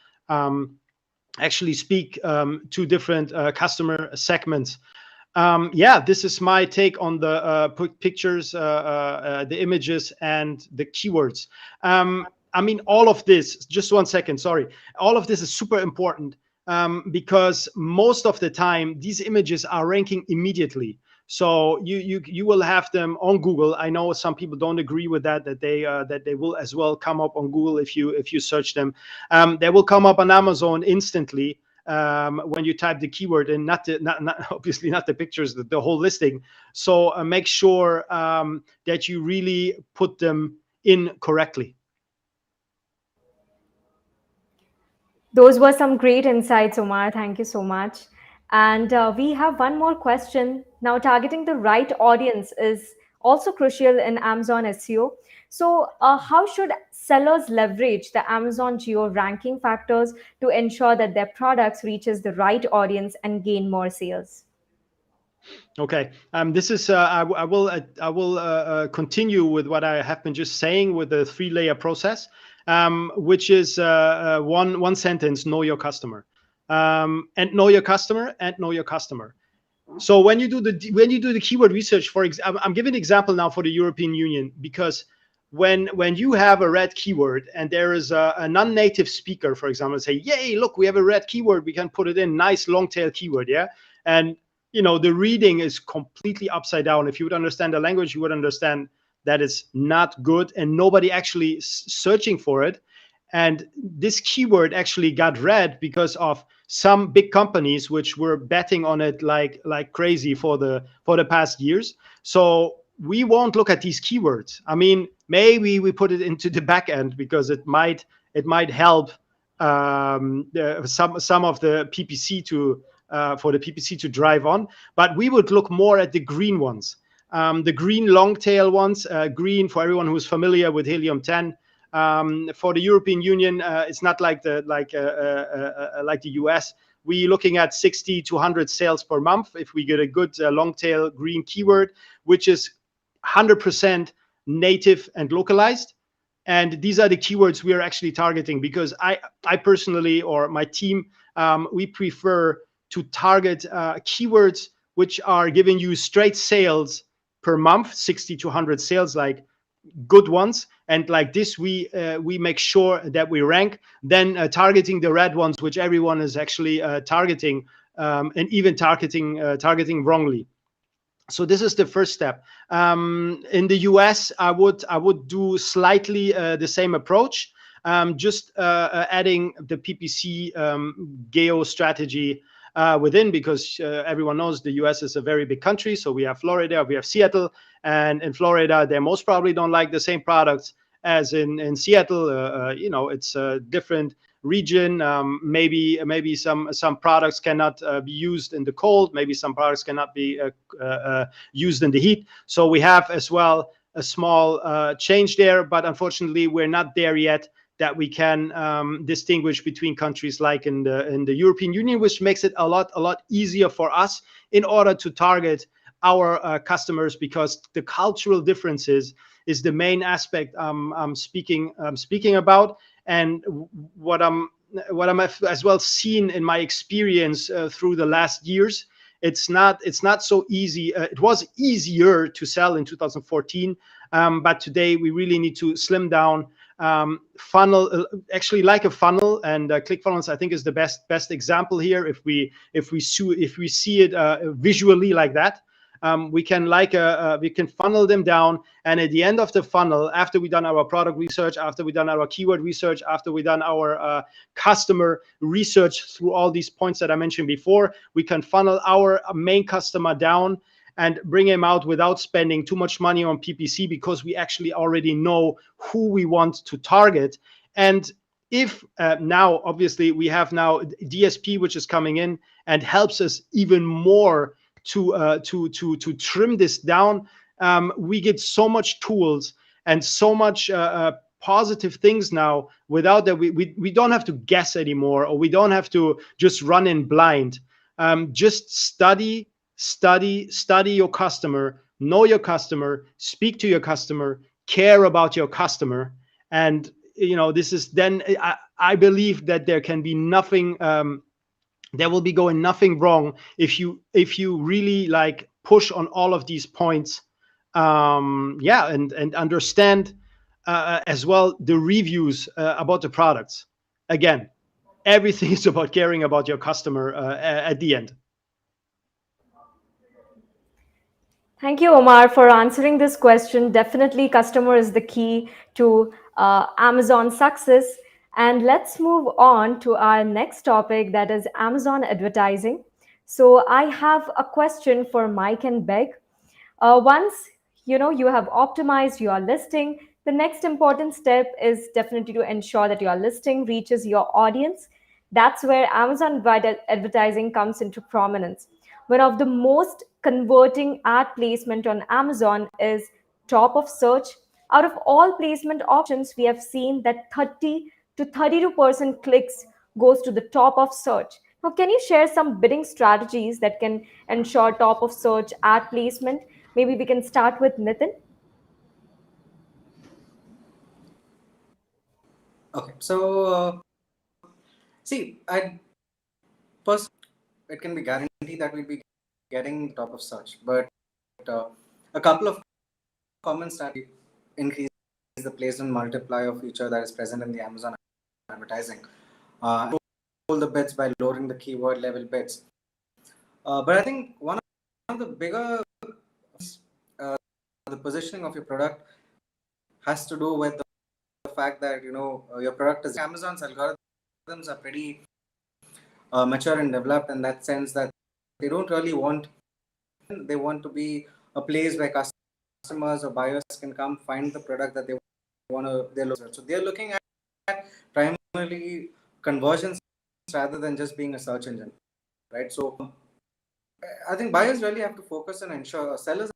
actually speak to different customer segments. This is my take on the pictures, the images, and the keywords. I mean, all of this, just one second, sorry. All of this is super important because most of the time, these images are ranking immediately. So you will have them on Google. I know some people don't agree with that they will as well come up on Google if you search them. They will come up on Amazon instantly when you type the keyword, and not obviously not the pictures, the whole listing. So make sure that you really put them in correctly. Those were some great insights, Omar. Thank you so much. And we have one more question. Now, targeting the right audience is also crucial in Amazon SEO. So, how should sellers leverage the Amazon geo ranking factors to ensure that their products reaches the right audience and gain more sales? Okay, this is I will continue with what I have been just saying with the 3-layer process, which is one sentence: know your customer, and know your customer, and know your customer. So when you do the keyword research, I'm giving an example now for the European Union, because when you have a red keyword and there is a non-native speaker, for example, say, "Yay, look, we have a red keyword, we can put it in, nice long tail keyword," yeah, and the reading is completely upside down. If you would understand the language, you would understand that it's not good, and nobody actually searching for it. And this keyword actually got read because of some big companies which were betting on it like crazy for the past years. So we won't look at these keywords. I mean, maybe we put it into the back end because it might help some of the PPC for the PPC to drive on. But we would look more at the green ones, the green long tail ones. Green, for everyone who's familiar with Helium 10. For the European Union, it's not like the US. We're looking at 60 to 100 sales per month if we get a good long tail green keyword, which is 100% native and localized. And these are the keywords we are actually targeting, because I personally, or my team, we prefer to target keywords which are giving you straight sales per month, 60 to 100 sales, like good ones. And like this, we make sure that we rank. Then targeting the red ones, which everyone is actually targeting, and even targeting wrongly. So this is the first step. In the US, I would do slightly the same approach, just adding the PPC geo strategy within, because everyone knows the US is a very big country. So we have Florida, we have Seattle, and in Florida, they most probably don't like the same products as in Seattle. It's a different region. Maybe some products cannot be used in the cold. Maybe some products cannot be used in the heat. So we have as well a small change there, but unfortunately we're not there yet that we can distinguish between countries like in the European Union, which makes it a lot easier for us in order to target our customers, because the cultural differences is the main aspect I'm speaking about. And what I'm as well seen in my experience through the last years, it's not so easy. It was easier to sell in 2014, but today we really need to slim down. Funnel, actually like a funnel, and ClickFunnels I think is the best example here. If we see it visually like that, we can funnel them down, and at the end of the funnel, after we've done our product research, after we've done our keyword research, after we've done our customer research through all these points that I mentioned before, we can funnel our main customer down and bring him out without spending too much money on PPC, because we actually already know who we want to target. And if now, obviously, we have now DSP, which is coming in and helps us even more to trim this down, we get so much tools and so much positive things now, without that we don't have to guess anymore, or we don't have to just run in blind. Just study your customer, know your customer, speak to your customer, care about your customer. And this is then I believe that there can be nothing there will be going nothing wrong if you really like push on all of these points, and understand as well the reviews about the products. Again, everything is about caring about your customer at the end. Thank you, Omar, for answering this question. Definitely, customer is the key to Amazon success. And let's move on to our next topic, that is Amazon advertising. So I have a question for Mike and Begg. Once you have optimized your listing, the next important step is definitely to ensure that your listing reaches your audience. That's where Amazon advertising comes into prominence. One of the most converting ad placement on Amazon is top of search. Out of all placement options, we have seen that 30 to 32% clicks goes to the top of search. Now, can you share some bidding strategies that can ensure top of search ad placement? Maybe we can start with Nitin. Okay, so see, I first, it can be guaranteed that we'll be getting top of search, but a couple of comments that increase the placement multiplier feature that is present in the Amazon advertising. Control the bids by lowering the keyword level bids. But I think one of the bigger the positioning of your product has to do with the fact that your product is Amazon's algorithms are pretty mature and developed in that sense that they don't really want to be a place where customers or buyers can come find the product that they want to. So they're looking at primarily conversions rather than just being a search engine, right? So I think buyers really have to focus and ensure, sellers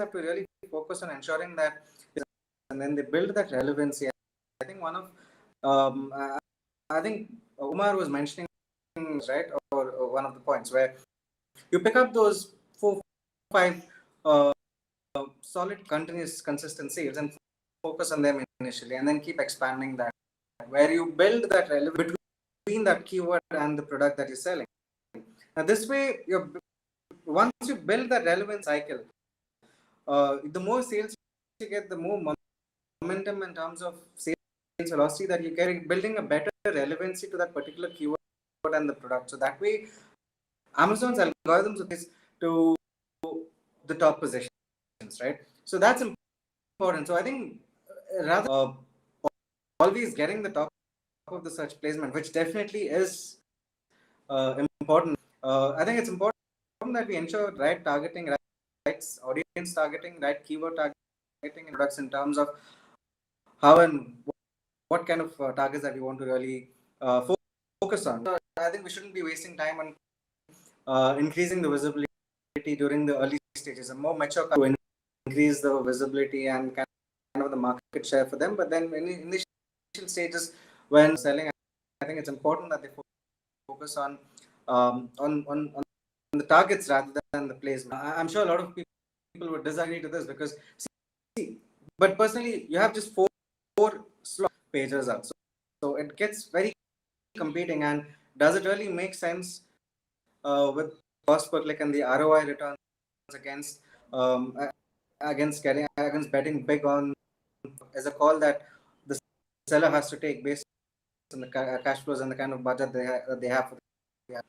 have to really focus on ensuring that, and then they build that relevancy. I think I think Omar was mentioning, right, or one of the points where you pick up those 4-5 solid continuous consistent sales, and focus on them initially and then keep expanding that, where you build that relevance between that keyword and the product that you're selling. Now, this way, once you build that relevance cycle, the more sales you get, the more momentum in terms of sales velocity that you get, building a better relevancy to that particular keyword and the product. So that way, Amazon's algorithms is to the top positions, right? So that's important. So I think rather always getting the top of the search placement, which definitely is important. I think it's important that we ensure right targeting, right audience targeting, right keyword targeting in products in terms of how and what kind of targets that we want to really focus on. I think we shouldn't be wasting time on increasing the visibility during the early stages. A more mature to increase the visibility and kind of the market share for them. But then in initial stages when selling, I think it's important that they focus on the targets rather than the placement. I'm sure a lot of people would disagree to this because but personally, you have just four slot pages up. So it gets very competing. And does it really make sense with cost per click and the ROI returns against betting big on as a call that the seller has to take based on the cash flows and the kind of budget they have for the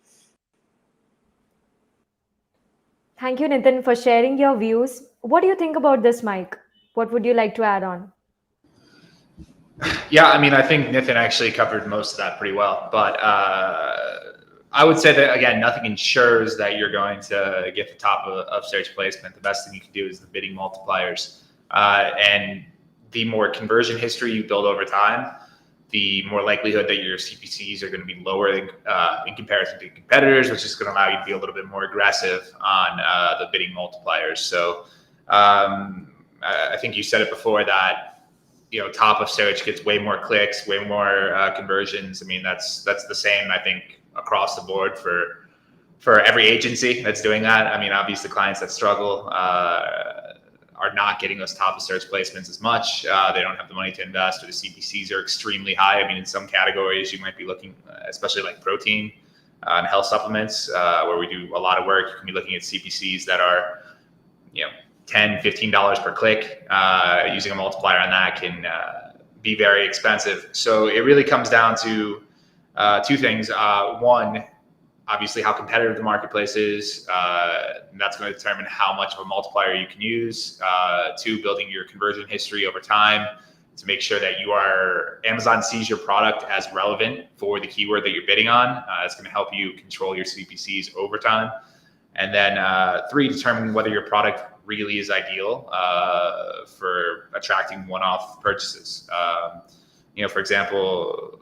Thank you, Nitin, for sharing your views. What do you think about this, Mike? What would you like to add on? Yeah, I mean, I think Nitin actually covered most of that pretty well. But I would say that, again, nothing ensures that you're going to get the top of search placement. The best thing you can do is the bidding multipliers. And the more conversion history you build over time, the more likelihood that your CPCs are going to be lower in comparison to competitors, which is going to allow you to be a little bit more aggressive on the bidding multipliers. So I think you said it before that, top of search gets way more clicks, way more conversions. I mean, that's the same, I think, across the board for every agency that's doing that. I mean, obviously clients that struggle are not getting those top of search placements as much. They don't have the money to invest, or the CPCs are extremely high. I mean, in some categories, you might be looking, especially like protein and health supplements, where we do a lot of work. You can be looking at CPCs that are, $10, $15 per click. Using a multiplier on that can be very expensive. So it really comes down to two things. One, obviously how competitive the marketplace is. That's going to determine how much of a multiplier you can use. Two, building your conversion history over time to make sure that Amazon sees your product as relevant for the keyword that you're bidding on. It's going to help you control your CPCs over time. And then three, determine whether your product really is ideal for attracting one-off purchases. For example,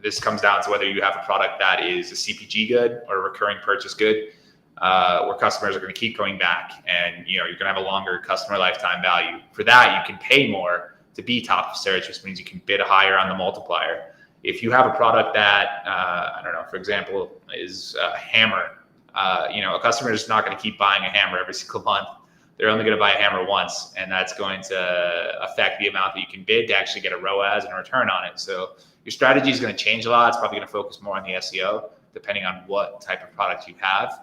this comes down to whether you have a product that is a CPG good or a recurring purchase good, where customers are going to keep going back, and you're going to have a longer customer lifetime value. For that, you can pay more to be top of search, which means you can bid higher on the multiplier. If you have a product that, for example, is a hammer, a customer is not going to keep buying a hammer every single month. They're only going to buy a hammer once, and that's going to affect the amount that you can bid to actually get a ROAS and a return on it. So your strategy is going to change a lot. It's probably going to focus more on the SEO, depending on what type of product you have.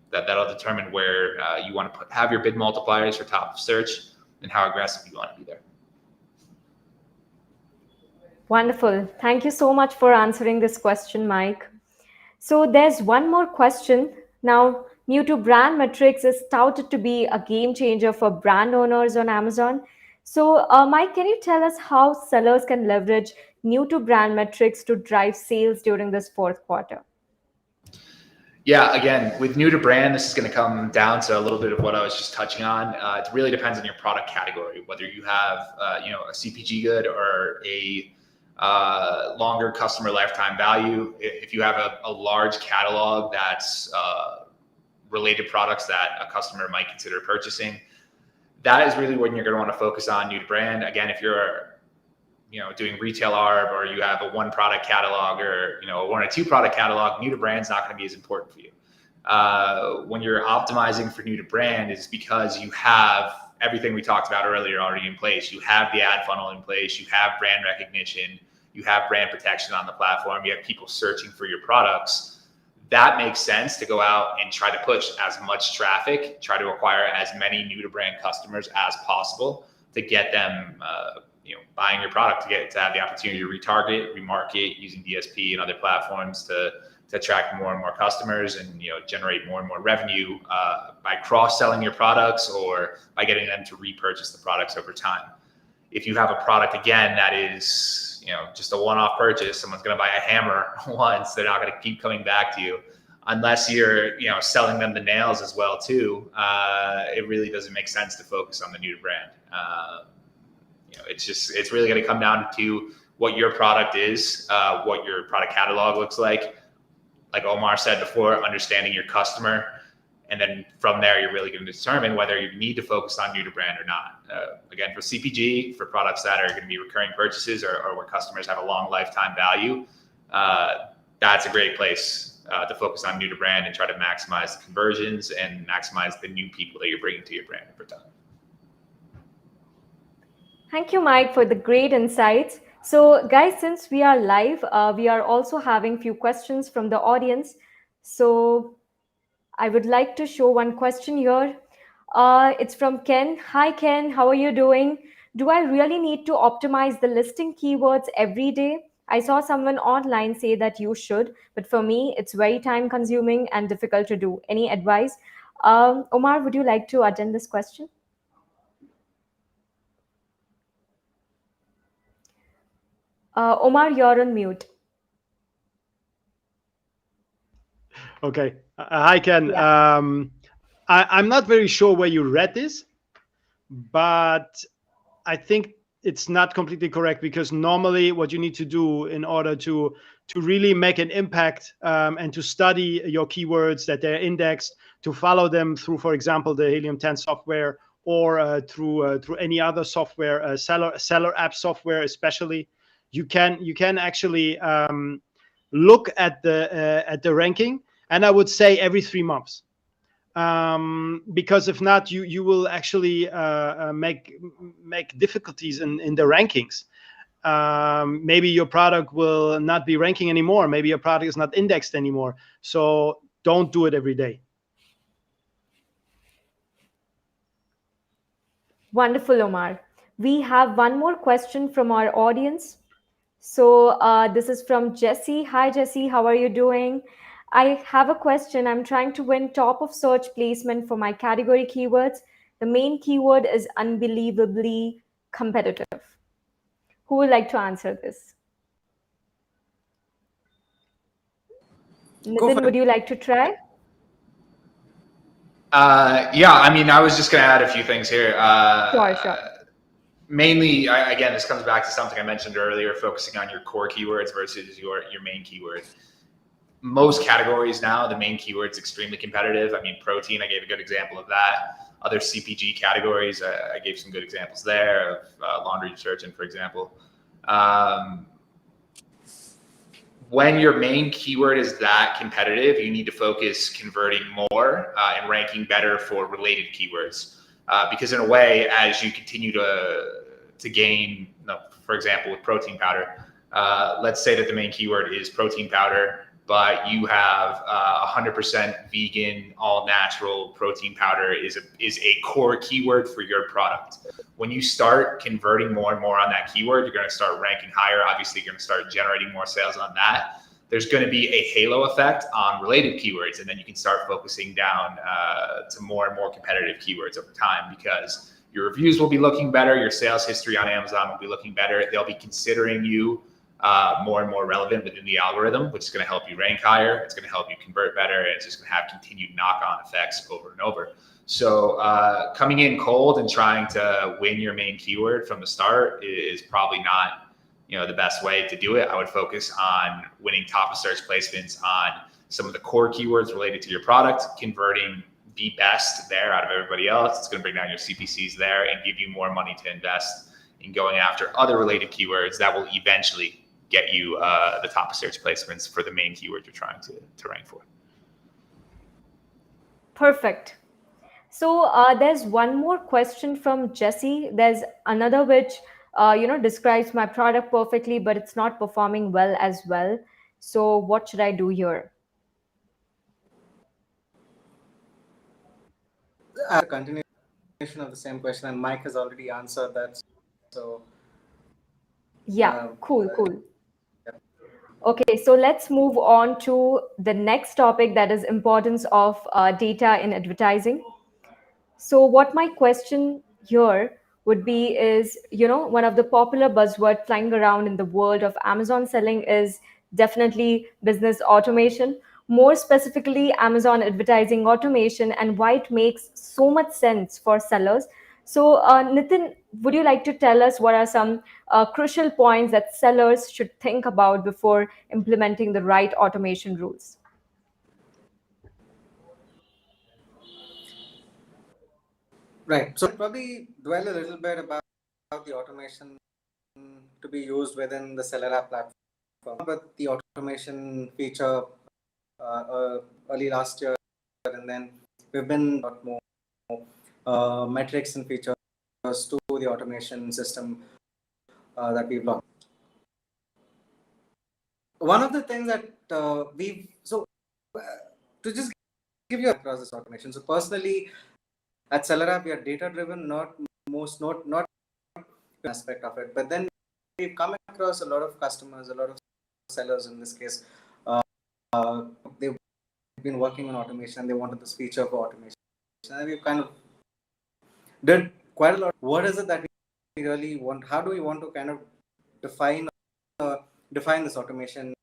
That'll determine where you want to have your bid multipliers for top of search and how aggressive you want to be there. Wonderful. Thank you so much for answering this question, Mike. So there's one more question. Now, new to brand metrics is touted to be a game changer for brand owners on Amazon. So, Mike, can you tell us how sellers can leverage new to brand metrics to drive sales during this fourth quarter? Yeah, again, with new to brand, this is going to come down to a little bit of what I was just touching on. It really depends on your product category, whether you have a CPG good or a longer customer lifetime value. If you have a large catalog that's related products that a customer might consider purchasing, that is really when you're going to want to focus on new to brand. Again, if you're doing retail ARB, or you have a one product catalog, or a one or two product catalog, new to brand is not going to be as important for you. When you're optimizing for new to brand, is because you have everything we talked about earlier already in place. You have the ad funnel in place. You have brand recognition. You have brand protection on the platform. You have people searching for your products. That makes sense to go out and try to push as much traffic, try to acquire as many new to brand customers as possible to get them, buying your product, to have the opportunity to retarget, remarket using DSP and other platforms to attract more and more customers and generate more and more revenue by cross-selling your products or by getting them to repurchase the products over time. If you have a product, again, that is just a one-off purchase, someone's going to buy a hammer once, they're not going to keep coming back to you unless you're selling them the nails as well too. It really doesn't make sense to focus on the new to brand. It's really going to come down to what your product is, what your product catalog looks like Omar said before, understanding your customer. And then from there, you're really going to determine whether you need to focus on new to brand or not. Again, for CPG, for products that are going to be recurring purchases or where customers have a long lifetime value, that's a great place to focus on new to brand and try to maximize the conversions and maximize the new people that you're bringing to your brand over time. Thank you, Mike, for the great insights. So guys, since we are live, we are also having few questions from the audience. So I would like to show one question here. It's from Ken. Hi, Ken. How are you doing? Do I really need to optimize the listing keywords every day? I saw someone online say that you should, but for me, it's very time consuming and difficult to do. Any advice? Omar, would you like to attend this question? Omar, you're on mute. Okay. Hi, Ken. Yeah. I'm not very sure where you read this, but I think it's not completely correct, because normally what you need to do in order to really make an impact and to study your keywords, that they're indexed, to follow them through, for example, the Helium 10 software or through any other software, SellerApp software especially. You can actually look at the ranking, and I would say every 3 months, because if not, you will actually make difficulties in the rankings. Maybe your product will not be ranking anymore. Maybe your product is not indexed anymore. So don't do it every day. Wonderful, Omar. We have one more question from our audience. So this is from Jesse. Hi, Jesse. How are you doing? I have a question. I'm trying to win top of search placement for my category keywords. The main keyword is unbelievably competitive. Who would like to answer this? Nitin, would you like to try? I was just going to add a few things here. Sure. Mainly, again, this comes back to something I mentioned earlier, focusing on your core keywords versus your main keyword. Most categories now, the main keyword is extremely competitive. I mean, protein, I gave a good example of that. Other CPG categories, I gave some good examples there of laundry detergent, for example. When your main keyword is that competitive, you need to focus converting more and ranking better for related keywords. Because in a way, as you continue to gain, for example, with protein powder, let's say that the main keyword is protein powder, but you have 100% vegan, all natural protein powder is a core keyword for your product. When you start converting more and more on that keyword, you're going to start ranking higher. Obviously, you're going to start generating more sales on that. There's going to be a halo effect on related keywords, and then you can start focusing down to more and more competitive keywords over time, because your reviews will be looking better, your sales history on Amazon will be looking better. They'll be considering you more and more relevant within the algorithm, which is going to help you rank higher. It's going to help you convert better, and it's just going to have continued knock-on effects over and over. So coming in cold and trying to win your main keyword from the start is probably not the best way to do it. I would focus on winning top of search placements on some of the core keywords related to your product, converting the best there out of everybody else. It's going to bring down your CPCs there and give you more money to invest in going after other related keywords that will eventually get you the top of search placements for the main keyword you're trying to rank for. Perfect. So there's one more question from Jesse. There's another which describes my product perfectly, but it's not performing well as well. So what should I do here? A continuation of the same question, and Mike has already answered that. So, Yeah, uh, cool, uh, cool. Okay, so let's move on to the next topic, that is importance of data in advertising. So what my question here would be is, one of the popular buzzword flying around in the world of Amazon selling is definitely business automation, more specifically Amazon advertising automation, and why it makes so much sense for sellers. So Nitin, would you like to tell us what are some crucial points that sellers should think about before implementing the right automation rules? right. So, I'll probably dwell a little bit about the automation to be used within the SellerApp platform. But the automation feature early last year, and then we've been a lot more metrics and features to the automation system that we've launched. One of the things that to just give you across this automation. So personally, at SellerApp, we are data driven, not aspect of it. But then we've come across a lot of customers, a lot of sellers in this case. Uh, they've been working on automation. They wanted this feature for automation, and we've kind of did quite a lot. What is it that we really want? How do we want to kind of define define this automation?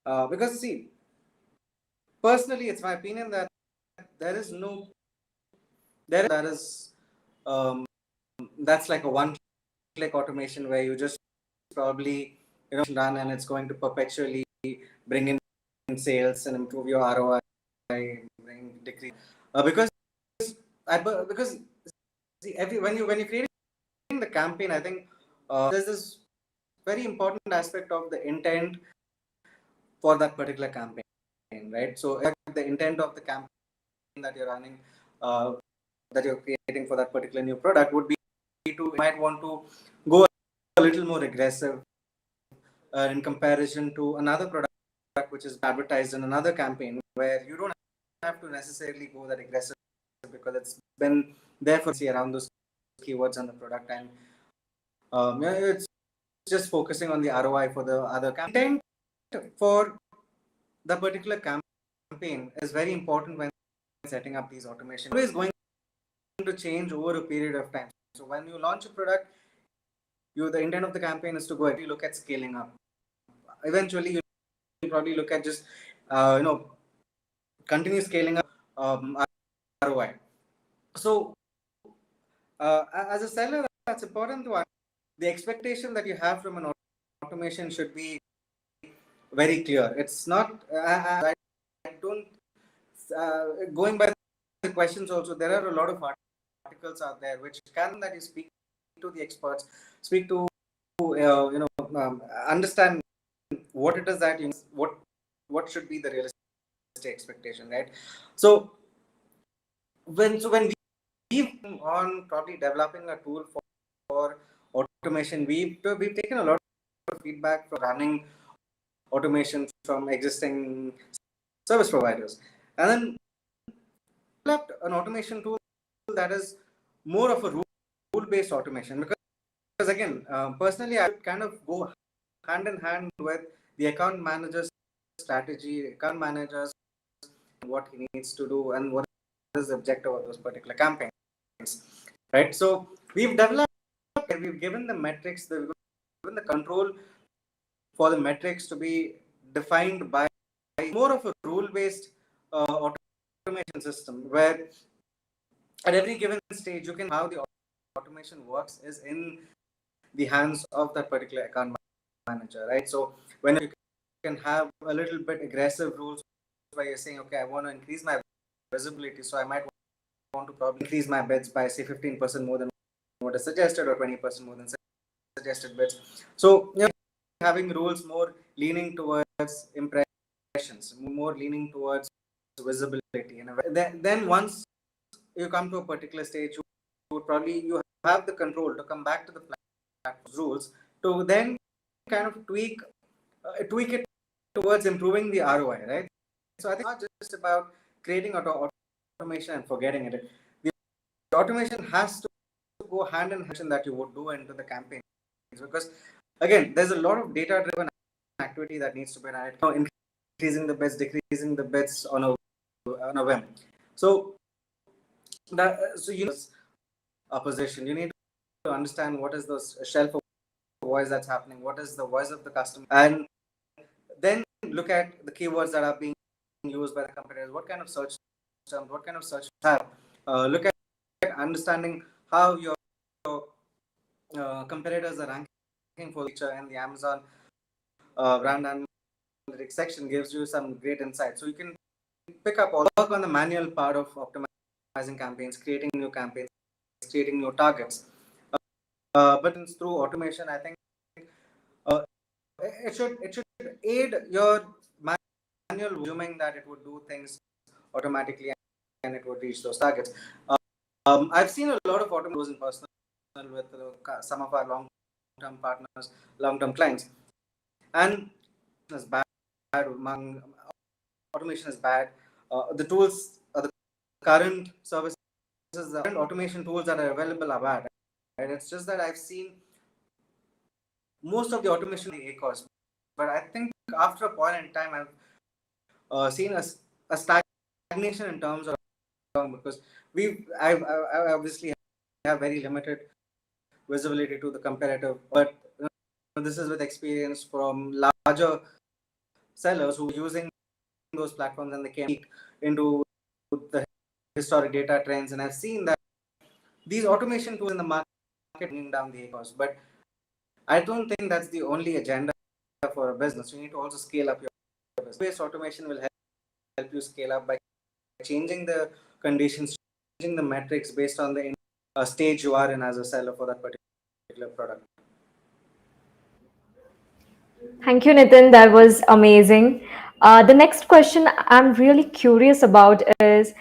Because see, personally, it's my opinion that there is no there that is that's like a one-click automation where you just probably run and it's going to perpetually bring in sales and improve your ROI, bring decrease because see when you're creating the campaign, I think there's this very important aspect of the intent for that particular campaign, right? So the intent of the campaign that you're running, that you're creating for that particular new product would be you might want to go a little more aggressive in comparison to another product which is advertised in another campaign where you don't have to necessarily go that aggressive because it's been there for see around those keywords on the product, and it's just focusing on the ROI for the other campaign. For the particular campaign is very important when setting up these automations. Always going to change over a period of time. So when you launch a product, the intent of the campaign is to go ahead. You look at scaling up. Eventually, you probably look at just continue scaling up ROI. So as a seller, that's important to the expectation that you have from an automation should be very clear. It's not. I don't. Going by the questions also, there are a lot of articles out there which can that you speak to the experts, speak to understand what it is that what should be the realistic expectation, right? So when we on probably developing a tool for automation, we've taken a lot of feedback from running automation from existing service providers, and then developed an automation tool that is more of a rule-based automation. Because again, personally, I would kind of go hand in hand with the account manager's strategy, account managers, what he needs to do, and what is the objective of those particular campaigns, right? So we've given the metrics, we've given the control for the metrics to be defined by more of a rule-based automation system where at every given stage you can how the automation works is in the hands of that particular account manager, right? So when you can have a little bit aggressive rules where you're saying, okay, I want to increase my visibility, so I might want to probably increase my bids by say 15% more than what is suggested or 20% more than suggested bids. So having rules more leaning towards impressions, more leaning towards visibility, and then once you come to a particular stage, you would probably you have the control to come back to the platform's rules to then kind of tweak it towards improving the ROI, right? So I think it's not just about creating automation and forgetting it. The automation has to go hand in hand that you would do into the campaigns, because again, there's a lot of data-driven activity that needs to be done. Increasing the bids, decreasing the bids on a whim. So you know a position. You need to understand what is the shelf of voice that's happening, what is the voice of the customer, and then look at the keywords that are being used by the competitors. What kind of search terms, what kind of search have? Look at understanding how your competitors are ranking for feature, and the Amazon brand analytics section gives you some great insight. So you can pick up or work on the manual part of optimizing campaigns, creating new campaigns, creating new targets. But through automation, I think it should aid your manual, assuming that it would do things automatically and it would reach those targets. I've seen a lot of automation in personal with some of our long-term partners, long-term clients, and it's bad. Automation is bad. The tools, the current services, the current automation tools that are available are bad. Right? It's just that I've seen most of the automation in the ACOS, but I think after a point in time, I've seen a stagnation in terms of, because I obviously have very limited visibility to the competitive, but this is with experience from larger sellers who are using those platforms, and they came into the historic data trends, and I've seen that these automation tools in the market bringing down the cost. But I don't think that's the only agenda for a business. You need to also scale up your business. Based automation will help you scale up by changing the conditions, changing the metrics based on the stage you are in as a seller for that particular product. Thank you, Nitin. That was amazing. The next question I'm really curious about is,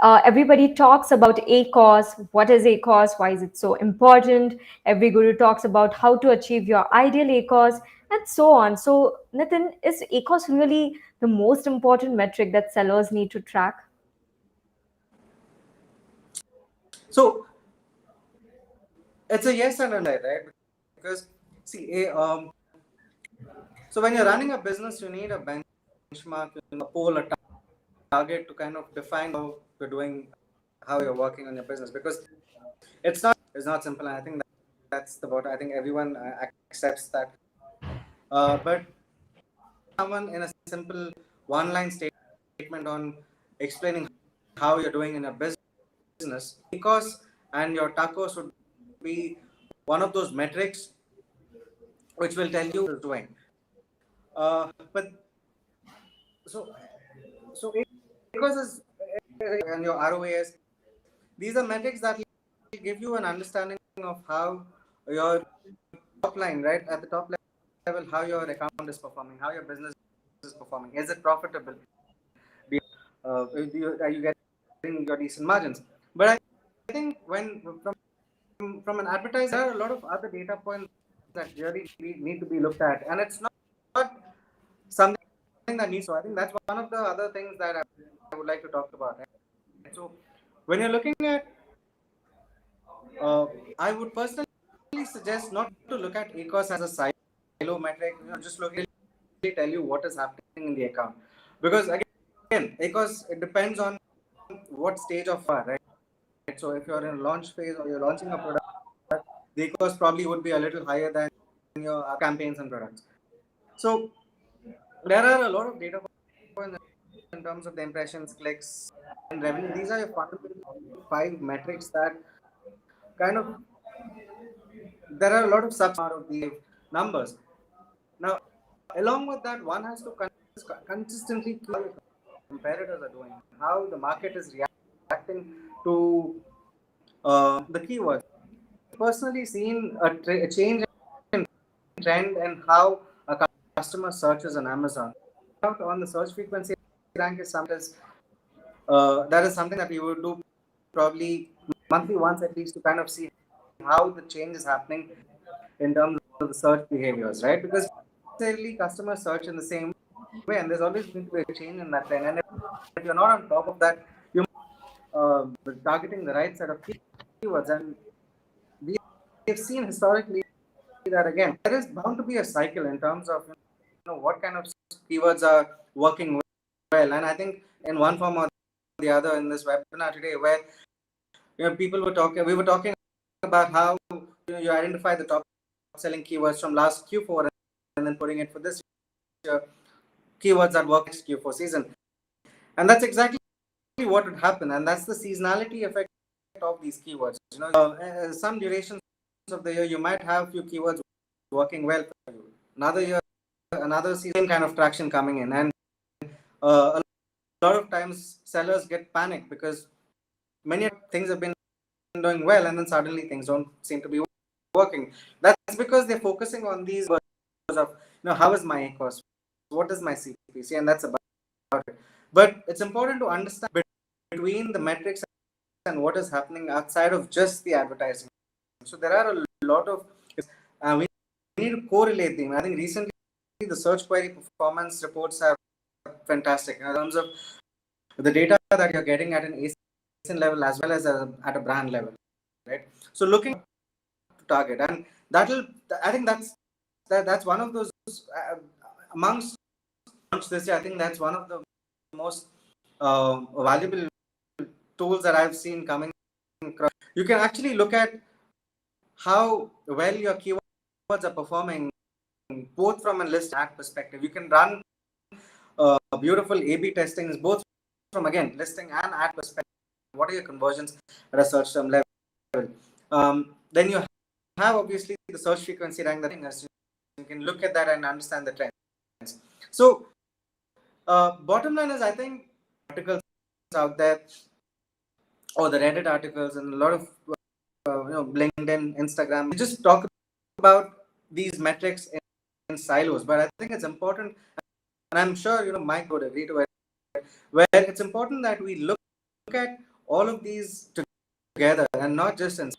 everybody talks about ACOS. What is ACOS? Why is it so important? Every guru talks about how to achieve your ideal ACOS and so on. So, Nitin, is ACOS really the most important metric that sellers need to track? So it's a yes and a no, right? Because see, so when you're running a business, you need a benchmark, a poll, a target to kind of define how you're doing, how you're working on your business. Because it's not simple, and I think that's the bottom. I think everyone accepts that. But someone in a simple one-line statement on explaining how you're doing in a business, because and your tacos would be one of those metrics which will tell you what you're doing. But so because is and your ROAS, these are metrics that will give you an understanding of how your top line, right at the top level, how your account is performing, how your business is performing. Is it profitable? Are you getting your decent margins? But I think when from an advertiser, there are a lot of other data points that really need to be looked at, and it's not something that needs. So I think that's one of the other things that I would like to talk about. Right? So when you're looking at, I would personally suggest not to look at ACOS as a silo metric. Just look at tell you what is happening in the account, because again ACOS, it depends on what stage of right. So if you're in a launch phase or you're launching a product, the ACOS probably would be a little higher than your campaigns and products. So there are a lot of data points in terms of the impressions, clicks, and revenue. These are your fundamental 5 metrics that kind of, there are a lot of subset of the numbers. Now, along with that, one has to consistently keep how your competitors are doing, how the market is reacting to the keywords. Personally seen a change in trend and how a customer searches on Amazon. On the search frequency rank is something that is something that we would do probably monthly once at least to kind of see how the change is happening in terms of the search behaviors, right? Because necessarily customers search in the same way, and there's always going to be a change in that trend. And if you're not on top of that, you're targeting the right set of keywords. And we've seen historically that again, there is bound to be a cycle in terms of what kind of keywords are working well. And I think in one form or the other in this webinar today, where we were talking about how you identify the top selling keywords from last Q4 and then putting it for this year, keywords that work next Q4 season. And that's exactly what would happen. And that's the seasonality effect of these keywords. Some durations of the year, you might have few keywords working well for you. Another year, another season kind of traction coming in. And a lot of times sellers get panicked because many things have been doing well and then suddenly things don't seem to be working. That's because they're focusing on these words of, how is my cost? What is my CPC? And that's about it. But it's important to understand between the metrics and what is happening outside of just the advertising. So there are a lot of, we need to correlate them. I think recently the search query performance reports are fantastic in terms of the data that you're getting at an ASIN level as well as at a brand level, right? So looking to target, and I think that's one of those amongst this year. I think that's one of the most valuable tools that I've seen coming across. You can actually look at how well your keywords are performing, both from a list ad perspective. You can run beautiful A/B testings, both from again listing and ad perspective. What are your conversions at a search term level? Then you have obviously the search frequency rank. You can look at that and understand the trends. So bottom line is, I think articles out there, or the Reddit articles, and a lot of LinkedIn, Instagram, we just talk about these metrics in silos. But I think it's important, and I'm sure Mike would agree to it, where it's important that we look at all of these together and not just in.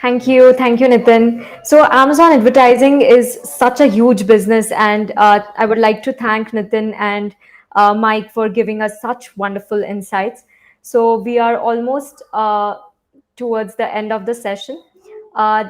Thank you, Nitin. So Amazon advertising is such a huge business, and I would like to thank Nitin and Mike for giving us such wonderful insights. So we are almost towards the end of the session. Uh,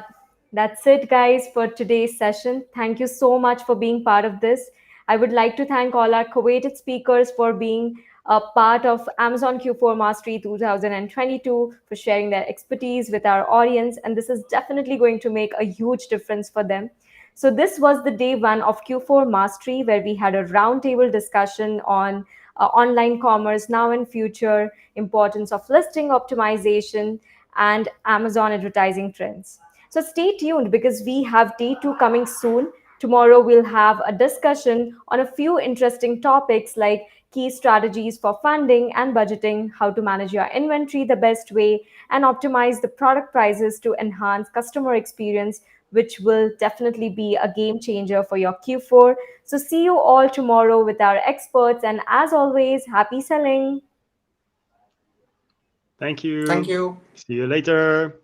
that's it, guys, for today's session. Thank you so much for being part of this. I would like to thank all our coveted speakers for being a part of Amazon Q4 Mastery 2022, for sharing their expertise with our audience. And this is definitely going to make a huge difference for them. So this was the day one of Q4 Mastery, where we had a roundtable discussion on online commerce now and future, importance of listing optimization, and Amazon advertising trends. So stay tuned, because we have day two coming soon. Tomorrow we'll have a discussion on a few interesting topics like key strategies for funding and budgeting, how to manage your inventory the best way, and optimize the product prices to enhance customer experience, which will definitely be a game changer for your Q4. So see you all tomorrow with our experts, and as always, happy selling. Thank you. Thank you. See you later.